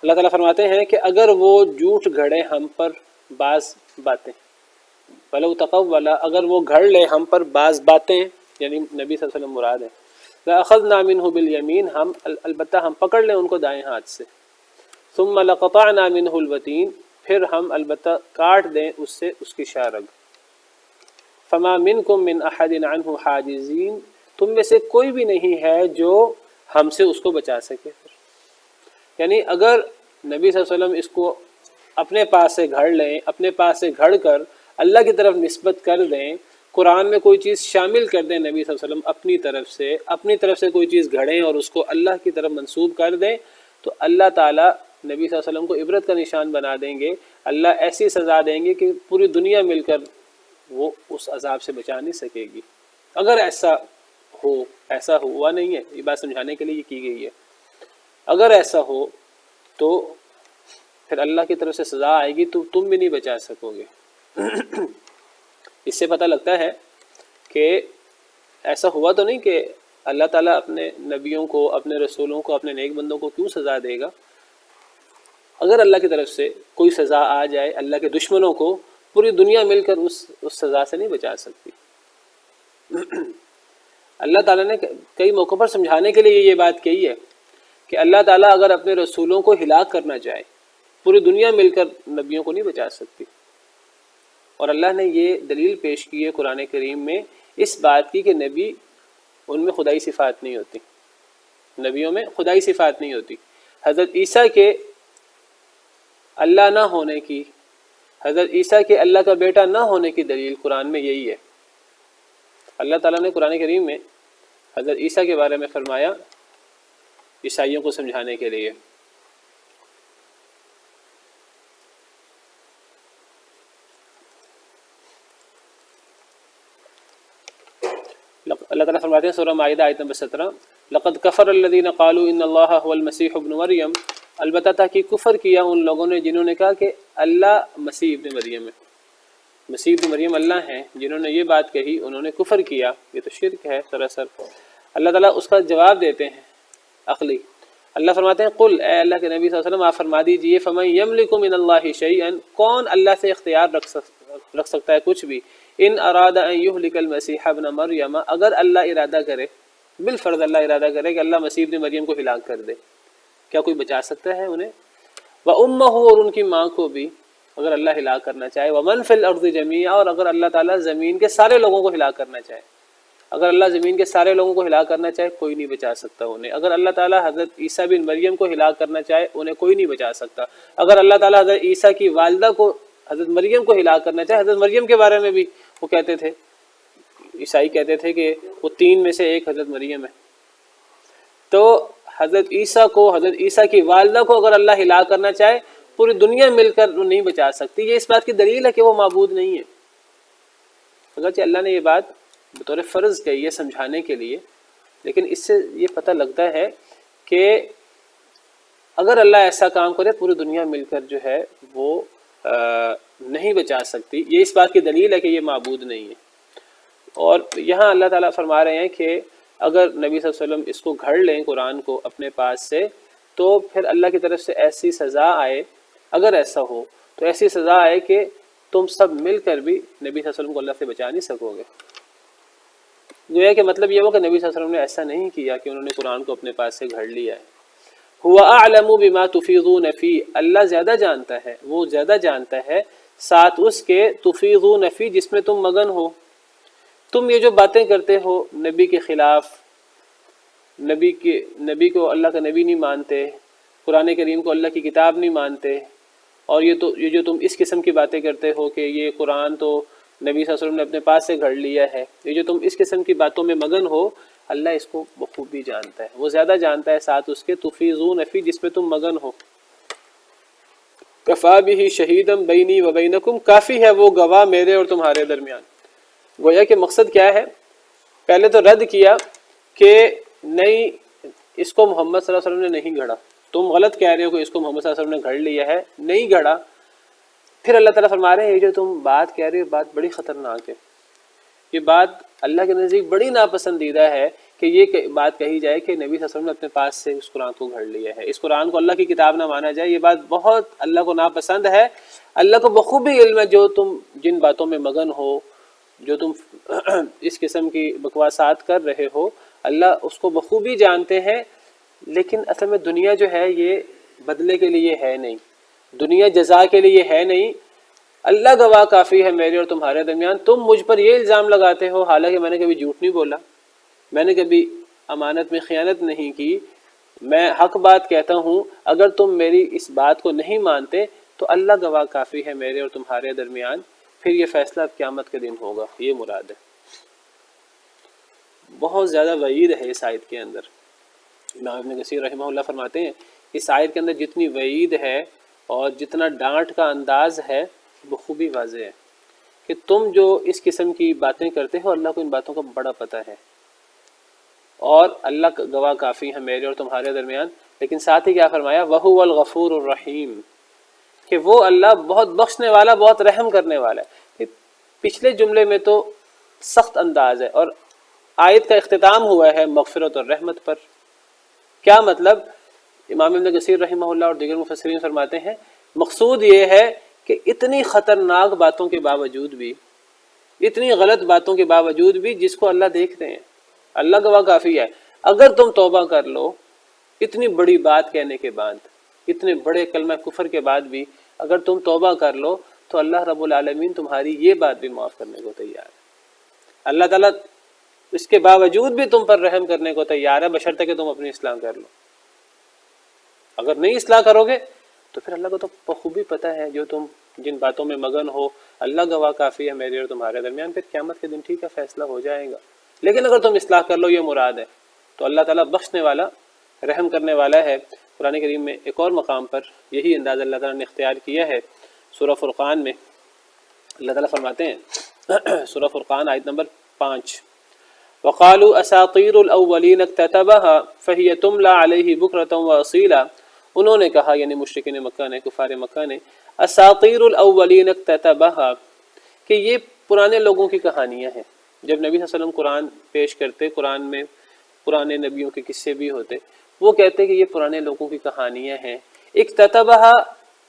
اللہ تعالیٰ فرماتے ہیں کہ اگر وہ جھوٹ گھڑے ہم پر بعض باتیں، وَلَوْ تَقَوَّلَ، اگر وہ گھڑ لے ہم پر بعض باتیں، یعنی نبی صلی اللہ علیہ وسلم مراد ہے، لَأَخَذْنَا مِنْهُ بِالْيَمِينِ، ہم البتہ ہم پکڑ لیں ان کو دائیں ہاتھ سے، ثُمَّ لَقَطَعْنَا مِنْهُ الْوَتِينَ، پھر ہم البتہ کاٹ دیں اس سے اس کی شاہ رگ، فَمَا مِنْكُمْ مِنْ أَحَدٍ عَنْهُ حَاجِزِينَ، تم میں سے کوئی بھی نہیں ہے جو ہم سے اس کو بچا سکے۔ یعنی اگر نبی صلی اللہ علیہ وسلم اس کو اپنے پاس سے گھڑ لیں، اپنے پاس سے گھڑ کر اللہ کی طرف نسبت کر دیں، قرآن میں کوئی چیز شامل کر دیں، نبی صلی اللہ علیہ وسلم اپنی طرف سے کوئی چیز گھڑیں اور اس کو اللہ کی طرف منسوب کر دیں، تو اللہ تعالیٰ نبی صلی اللہ علیہ وسلم کو عبرت کا نشان بنا دیں گے، اللہ ایسی سزا دیں گے کہ پوری دنیا مل کر وہ اس عذاب سے بچا نہیں سکے گی۔ اگر ایسا ہو، ایسا ہوا نہیں ہے، یہ بات سمجھانے کے لیے یہ کی گئی ہے، اگر ایسا ہو تو پھر اللہ کی طرف سے سزا آئے گی تو تم بھی نہیں بچا سکو گے۔ اس سے پتہ لگتا ہے کہ ایسا ہوا تو نہیں کہ اللہ تعالیٰ اپنے نبیوں کو، اپنے رسولوں کو، اپنے نیک بندوں کو کیوں سزا دے گا؟ اگر اللہ کی طرف سے کوئی سزا آ جائے، اللہ کے دشمنوں کو پوری دنیا مل کر اس سزا سے نہیں بچا سکتی۔ اللہ تعالیٰ نے کئی موقعوں پر سمجھانے کے لیے یہ بات کہی ہے کہ اللہ تعالیٰ اگر اپنے رسولوں کو ہلاک کرنا چاہے، پوری دنیا مل کر نبیوں کو نہیں بچا سکتی، اور اللہ نے یہ دلیل پیش کی ہے قرآن کریم میں اس بات کی کہ نبی ان میں خدائی صفات نہیں ہوتی، نبیوں میں خدائی صفات نہیں ہوتی۔ حضرت عیسیٰ کے اللہ نہ ہونے کی، حضرت عیسیٰ کے اللہ کا بیٹا نہ ہونے کی دلیل قرآن میں یہی ہے۔ اللہ تعالیٰ نے قرآن کریم میں حضرت عیسیٰ کے بارے میں فرمایا عیسائیوں کو سمجھانے کے لیے، اللہ تعالیٰ فرماتے ہیں سورہ مائدہ آیت نمبر 17، لقد کفر الذین قالوا ان اللہ هو المسیح ابن مریم، البتہ تاکہ کفر کیا ان لوگوں نے جنہوں نے کہا کہ اللہ مسیح ابن مریم ہے، مسیح ابن مریم اللہ ہیں، جنہوں نے یہ بات کہی انہوں نے کفر کیا، یہ تو شرک ہے سراسر۔ اللہ تعالیٰ اس کا جواب دیتے ہیں عقلی، اللہ فرماتے ہیں قل، اے اللہ کے نبی صلی اللہ علیہ وسلم آپ فرما دیجئے، فمن یملک من اللہ شیئا، کون اللہ سے اختیار رکھ سکتا ہے کچھ بھی، ان اراد ان یہلک المسیح ابن مریم، اگر اللہ ارادہ کرے، بالفرض اللہ ارادہ کرے کہ اللہ مسیح ابن مریم کو ہلاک کر دے، کیا کوئی بچا سکتا ہے انہیں؟ وَأُمَّهُ، اور ان کی ماں کو بھی اگر اللہ ہلاک کرنا چاہے، وَمَنْ فِي الْأَرْضِ جَمِيعًا، اور اگر اللہ تعالیٰ زمین کے سارے لوگوں کو ہلاک کرنا چاہے، اگر اللہ زمین کے سارے لوگوں کو ہلاک کرنا چاہے کوئی نہیں بچا سکتا انہیں، اگر اللہ تعالیٰ حضرت عیسیٰ بن مریم کو ہلاک کرنا چاہے انہیں کوئی نہیں بچا سکتا، اگر اللہ تعالیٰ حضرت عیسیٰ کی والدہ کو، حضرت مریم کو ہلاک کرنا چاہے، حضرت مریم کے بارے میں بھی وہ کہتے تھے، عیسائی کہتے تھے کہ وہ 3 میں سے ایک حضرت مریم ہے، تو حضرت عیسیٰ کو، حضرت عیسیٰ کی والدہ کو اگر اللہ ہلاک کرنا چاہے پوری دنیا مل کر وہ نہیں بچا سکتی۔ یہ اس بات کی دلیل ہے کہ وہ معبود نہیں ہے، اگرچہ اللہ نے یہ بات بطور فرض کہی ہے سمجھانے کے لیے، لیکن اس سے یہ پتہ لگتا ہے کہ اگر اللہ ایسا کام کرے پوری دنیا مل کر جو ہے وہ نہیں بچا سکتی، یہ اس بات کی دلیل ہے کہ یہ معبود نہیں ہے۔ اور یہاں اللہ تعالیٰ فرما رہے ہیں کہ اگر نبی صلی اللہ علیہ وسلم اس کو گھڑ لیں قرآن کو اپنے پاس سے تو پھر اللہ کی طرف سے ایسی سزا آئے، اگر ایسا ہو تو ایسی سزا آئے کہ تم سب مل کر بھی نبی صلی اللہ علیہ وسلم کو اللہ سے بچا نہیں سکو گے۔ گویا کہ مطلب یہ ہو کہ نبی صلی اللہ علیہ وسلم نے ایسا نہیں کیا کہ انہوں نے قرآن کو اپنے پاس سے گھڑ لیا ہے۔ هو اعلم بما تفیضون فی، اللہ زیادہ جانتا ہے، وہ زیادہ جانتا ہے ساتھ اس کے تفیضون فی جس میں تم مگن ہو۔ تم یہ جو باتیں کرتے ہو نبی کے خلاف، نبی کو اللہ کا نبی نہیں مانتے، قرآن کریم کو اللہ کی کتاب نہیں مانتے، اور یہ جو تم اس قسم کی باتیں کرتے ہو کہ یہ قرآن تو نبی صلی اللہ علیہ وسلم نے اپنے پاس سے گھڑ لیا ہے، یہ جو تم اس قسم کی باتوں میں مگن ہو، اللہ اس کو بخوبی جانتا ہے، وہ زیادہ جانتا ہے ساتھ اس کے تفیضون فی جس میں تم مگن ہو۔ کفا بہ شہیدا بینی و بینکم، کافی ہے وہ گواہ میرے اور تمہارے درمیان۔ گویا کہ مقصد کیا ہے؟ پہلے تو رد کیا کہ نہیں، اس کو محمد صلی اللہ علیہ وسلم نے نہیں گھڑا، تم غلط کہہ رہے ہو کہ اس کو محمد صلی اللہ علیہ وسلم نے گھڑ لیا ہے، نہیں گھڑا۔ پھر اللہ تعالیٰ فرما رہے ہیں یہ جو تم بات کہہ رہے ہو بات بڑی خطرناک ہے، یہ بات اللہ کے نزدیک بڑی ناپسندیدہ ہے کہ یہ بات کہی جائے کہ نبی صلی اللہ علیہ وسلم نے اپنے پاس سے اس قرآن کو گھڑ لیا ہے، اس قرآن کو اللہ کی کتاب نہ مانا جائے، یہ بات بہت اللہ کو ناپسند ہے۔ اللہ کو بخوبی علم ہے جو تم جن باتوں میں مگن ہو، جو تم اس قسم کی بکواسات کر رہے ہو، اللہ اس کو بخوبی جانتے ہیں۔ لیکن اصل میں دنیا جو ہے یہ بدلے کے لیے ہے نہیں، دنیا جزا کے لیے ہے نہیں۔ اللہ گواہ کافی ہے میرے اور تمہارے درمیان، تم مجھ پر یہ الزام لگاتے ہو، حالانکہ میں نے کبھی جھوٹ نہیں بولا، میں نے کبھی امانت میں خیانت نہیں کی، میں حق بات کہتا ہوں۔ اگر تم میری اس بات کو نہیں مانتے تو اللہ گواہ کافی ہے میرے اور تمہارے درمیان، پھر یہ فیصلہ اب قیامت کے دن ہوگا، یہ مراد ہے۔ بہت زیادہ وعید ہے اس آیت کے اندر۔ امام ابن کثیر رحمہ اللہ فرماتے ہیں اس آیت کے اندر جتنی وعید ہے اور جتنا ڈانٹ کا انداز ہے بخوبی واضح ہے کہ تم جو اس قسم کی باتیں کرتے ہو اللہ کو ان باتوں کا بڑا پتہ ہے، اور اللہ کا گواہ کافی ہے میرے اور تمہارے درمیان۔ لیکن ساتھ ہی کیا فرمایا؟ وَهُوَ الْغَفُورُ الرَّحِيمُ، کہ وہ اللہ بہت بخشنے والا، بہت رحم کرنے والا ہے۔ پچھلے جملے میں تو سخت انداز ہے اور آیت کا اختتام ہوا ہے مغفرت اور رحمت پر۔ کیا مطلب؟ امام ابن کثیر رحمہ اللہ اور دیگر مفسرین فرماتے ہیں مقصود یہ ہے کہ اتنی خطرناک باتوں کے باوجود بھی، اتنی غلط باتوں کے باوجود بھی جس کو اللہ دیکھتے ہیں، اللہ گواہ کافی ہے، اگر تم توبہ کر لو، اتنی بڑی بات کہنے کے بعد، اتنے بڑے کلمہ کفر کے بعد بھی اگر تم توبہ کر لو تو اللہ رب العالمین تمہاری یہ بات بھی معاف کرنے کو تیار ہے۔ اللہ تعالیٰ اس کے باوجود بھی تم پر رحم کرنے کو تیار ہے، بشرطے کہ تم اپنی اصلاح کر لو۔ اگر نہیں اصلاح کرو گے تو پھر اللہ کو تو بخوبی پتہ ہے جو تم جن باتوں میں مگن ہو، اللہ گواہ کافی ہے میرے اور تمہارے درمیان، پھر قیامت کے دن ٹھیک ہے فیصلہ ہو جائے گا۔ لیکن اگر تم اصلاح کر لو، یہ مراد ہے، تو اللہ تعالیٰ بخشنے والا، رحم کرنے والا ہے۔ قرآن کریم میں ایک اور مقام پر یہی انداز اللہ تعالیٰ نے اختیار کیا ہے، سورہ فرقان میں اللہ تعالیٰ فرماتے ہیں، سورہ فرقان آیت نمبر 5، وَقَالُوا أَسَاطِيرُ الْأَوَّلِينَ اكْتَتَبَهَا فَهِيَ تُمْلَى عَلَيْهِ بُكْرَةً وَأَصِيلًا، انہوں نے کہا یعنی مشرکین مکہ نے، کفار مکہ نے، اساطیر الاولین اکتتبها، کہ یہ پرانے لوگوں کی کہانیاں ہیں۔ جب نبی صلی اللہ علیہ وسلم قرآن پیش کرتے، قرآن میں پرانے نبیوں کے قصے بھی ہوتے، وہ کہتے کہ یہ پرانے لوگوں کی کہانیاں ہیں۔ اکتتبها،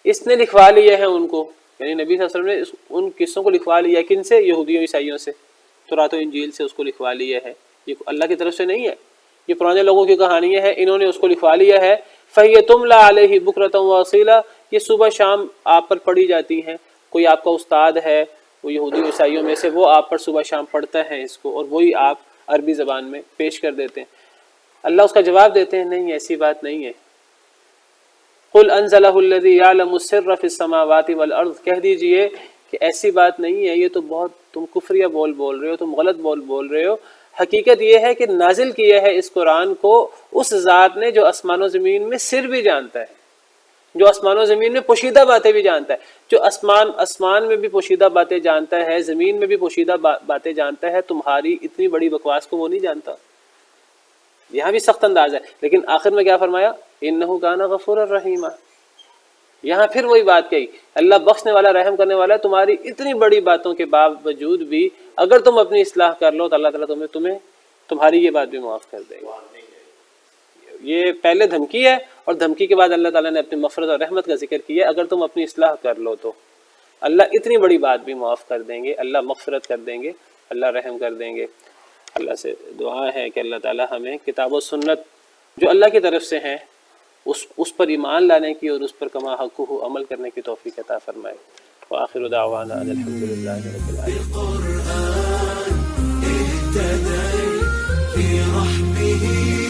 اس نے لکھوا لیا ہے ان کو، یعنی نبی صلی اللہ علیہ وسلم نے ان قصوں کو لکھوا لیا، کن سے؟ یہودیوں عیسائیوں سے، تورات و انجیل سے اس کو لکھوا لیا ہے، یہ اللہ کی طرف سے نہیں ہے، یہ پرانے لوگوں کی کہانیاں ہیں، انہوں نے اس کو لکھوا لیا ہے۔ فَهِيَ تُمْلَى عَلَيْهِ بُكْرَةً وَأَصِيلًا، یہ صبح شام آپ پر پڑھی جاتی ہیں، کوئی آپ کا استاد ہے وہ یہودی عیسائیوں میں سے، وہ آپ پر صبح شام پڑھتا ہے اس کو، اور وہی آپ عربی زبان میں پیش کر دیتے ہیں۔ اللہ اس کا جواب دیتے ہیں نہیں، ایسی بات نہیں ہے۔ قُلْ أَنزَلَهُ الَّذِي يَعْلَمُ السِّرَّ فِي السَّمَاوَاتِ وَالْأَرْضِ، کہہ دیجئے کہ ایسی بات نہیں ہے، یہ تو بہت تم کفریہ بول رہے ہو، تم غلط بول رہے ہو۔ حقیقت یہ ہے کہ نازل کیا ہے اس قرآن کو اس ذات نے جو آسمان و زمین میں سر بھی جانتا ہے، جو آسمان و زمین میں پوشیدہ باتیں بھی جانتا ہے، جو آسمان میں بھی پوشیدہ باتیں جانتا ہے، زمین میں بھی پوشیدہ باتیں جانتا ہے، تمہاری اتنی بڑی بکواس کو وہ نہیں جانتا۔ یہاں بھی سخت انداز ہے، لیکن آخر میں کیا فرمایا؟ انہ کان غفورا رحیما، یہاں پھر وہی بات کہی، اللہ بخشنے والا، رحم کرنے والا ہے، تمہاری اتنی بڑی باتوں کے باوجود بھی اگر تم اپنی اصلاح کر لو تو اللہ تعالیٰ تمہاری یہ بات بھی معاف کر دیں گے۔ یہ پہلے دھمکی ہے، اور دھمکی کے بعد اللہ تعالیٰ نے اپنی مغفرت اور رحمت کا ذکر کیا ہے۔ اگر تم اپنی اصلاح کر لو تو اللہ اتنی بڑی بات بھی معاف کر دیں گے، اللہ مغفرت کر دیں گے، اللہ رحم کر دیں گے۔ اللہ سے دعا ہے کہ اللہ تعالیٰ ہمیں کتاب و سنت جو اللہ کی طرف سے ہیں اس پر ایمان لانے کی اور اس پر کما حقہ عمل کرنے کی توفیق عطا فرمائے۔ وآخر دعوانا ان الحمد للہ رب العالمین۔ القرآن اهتدي في رحمه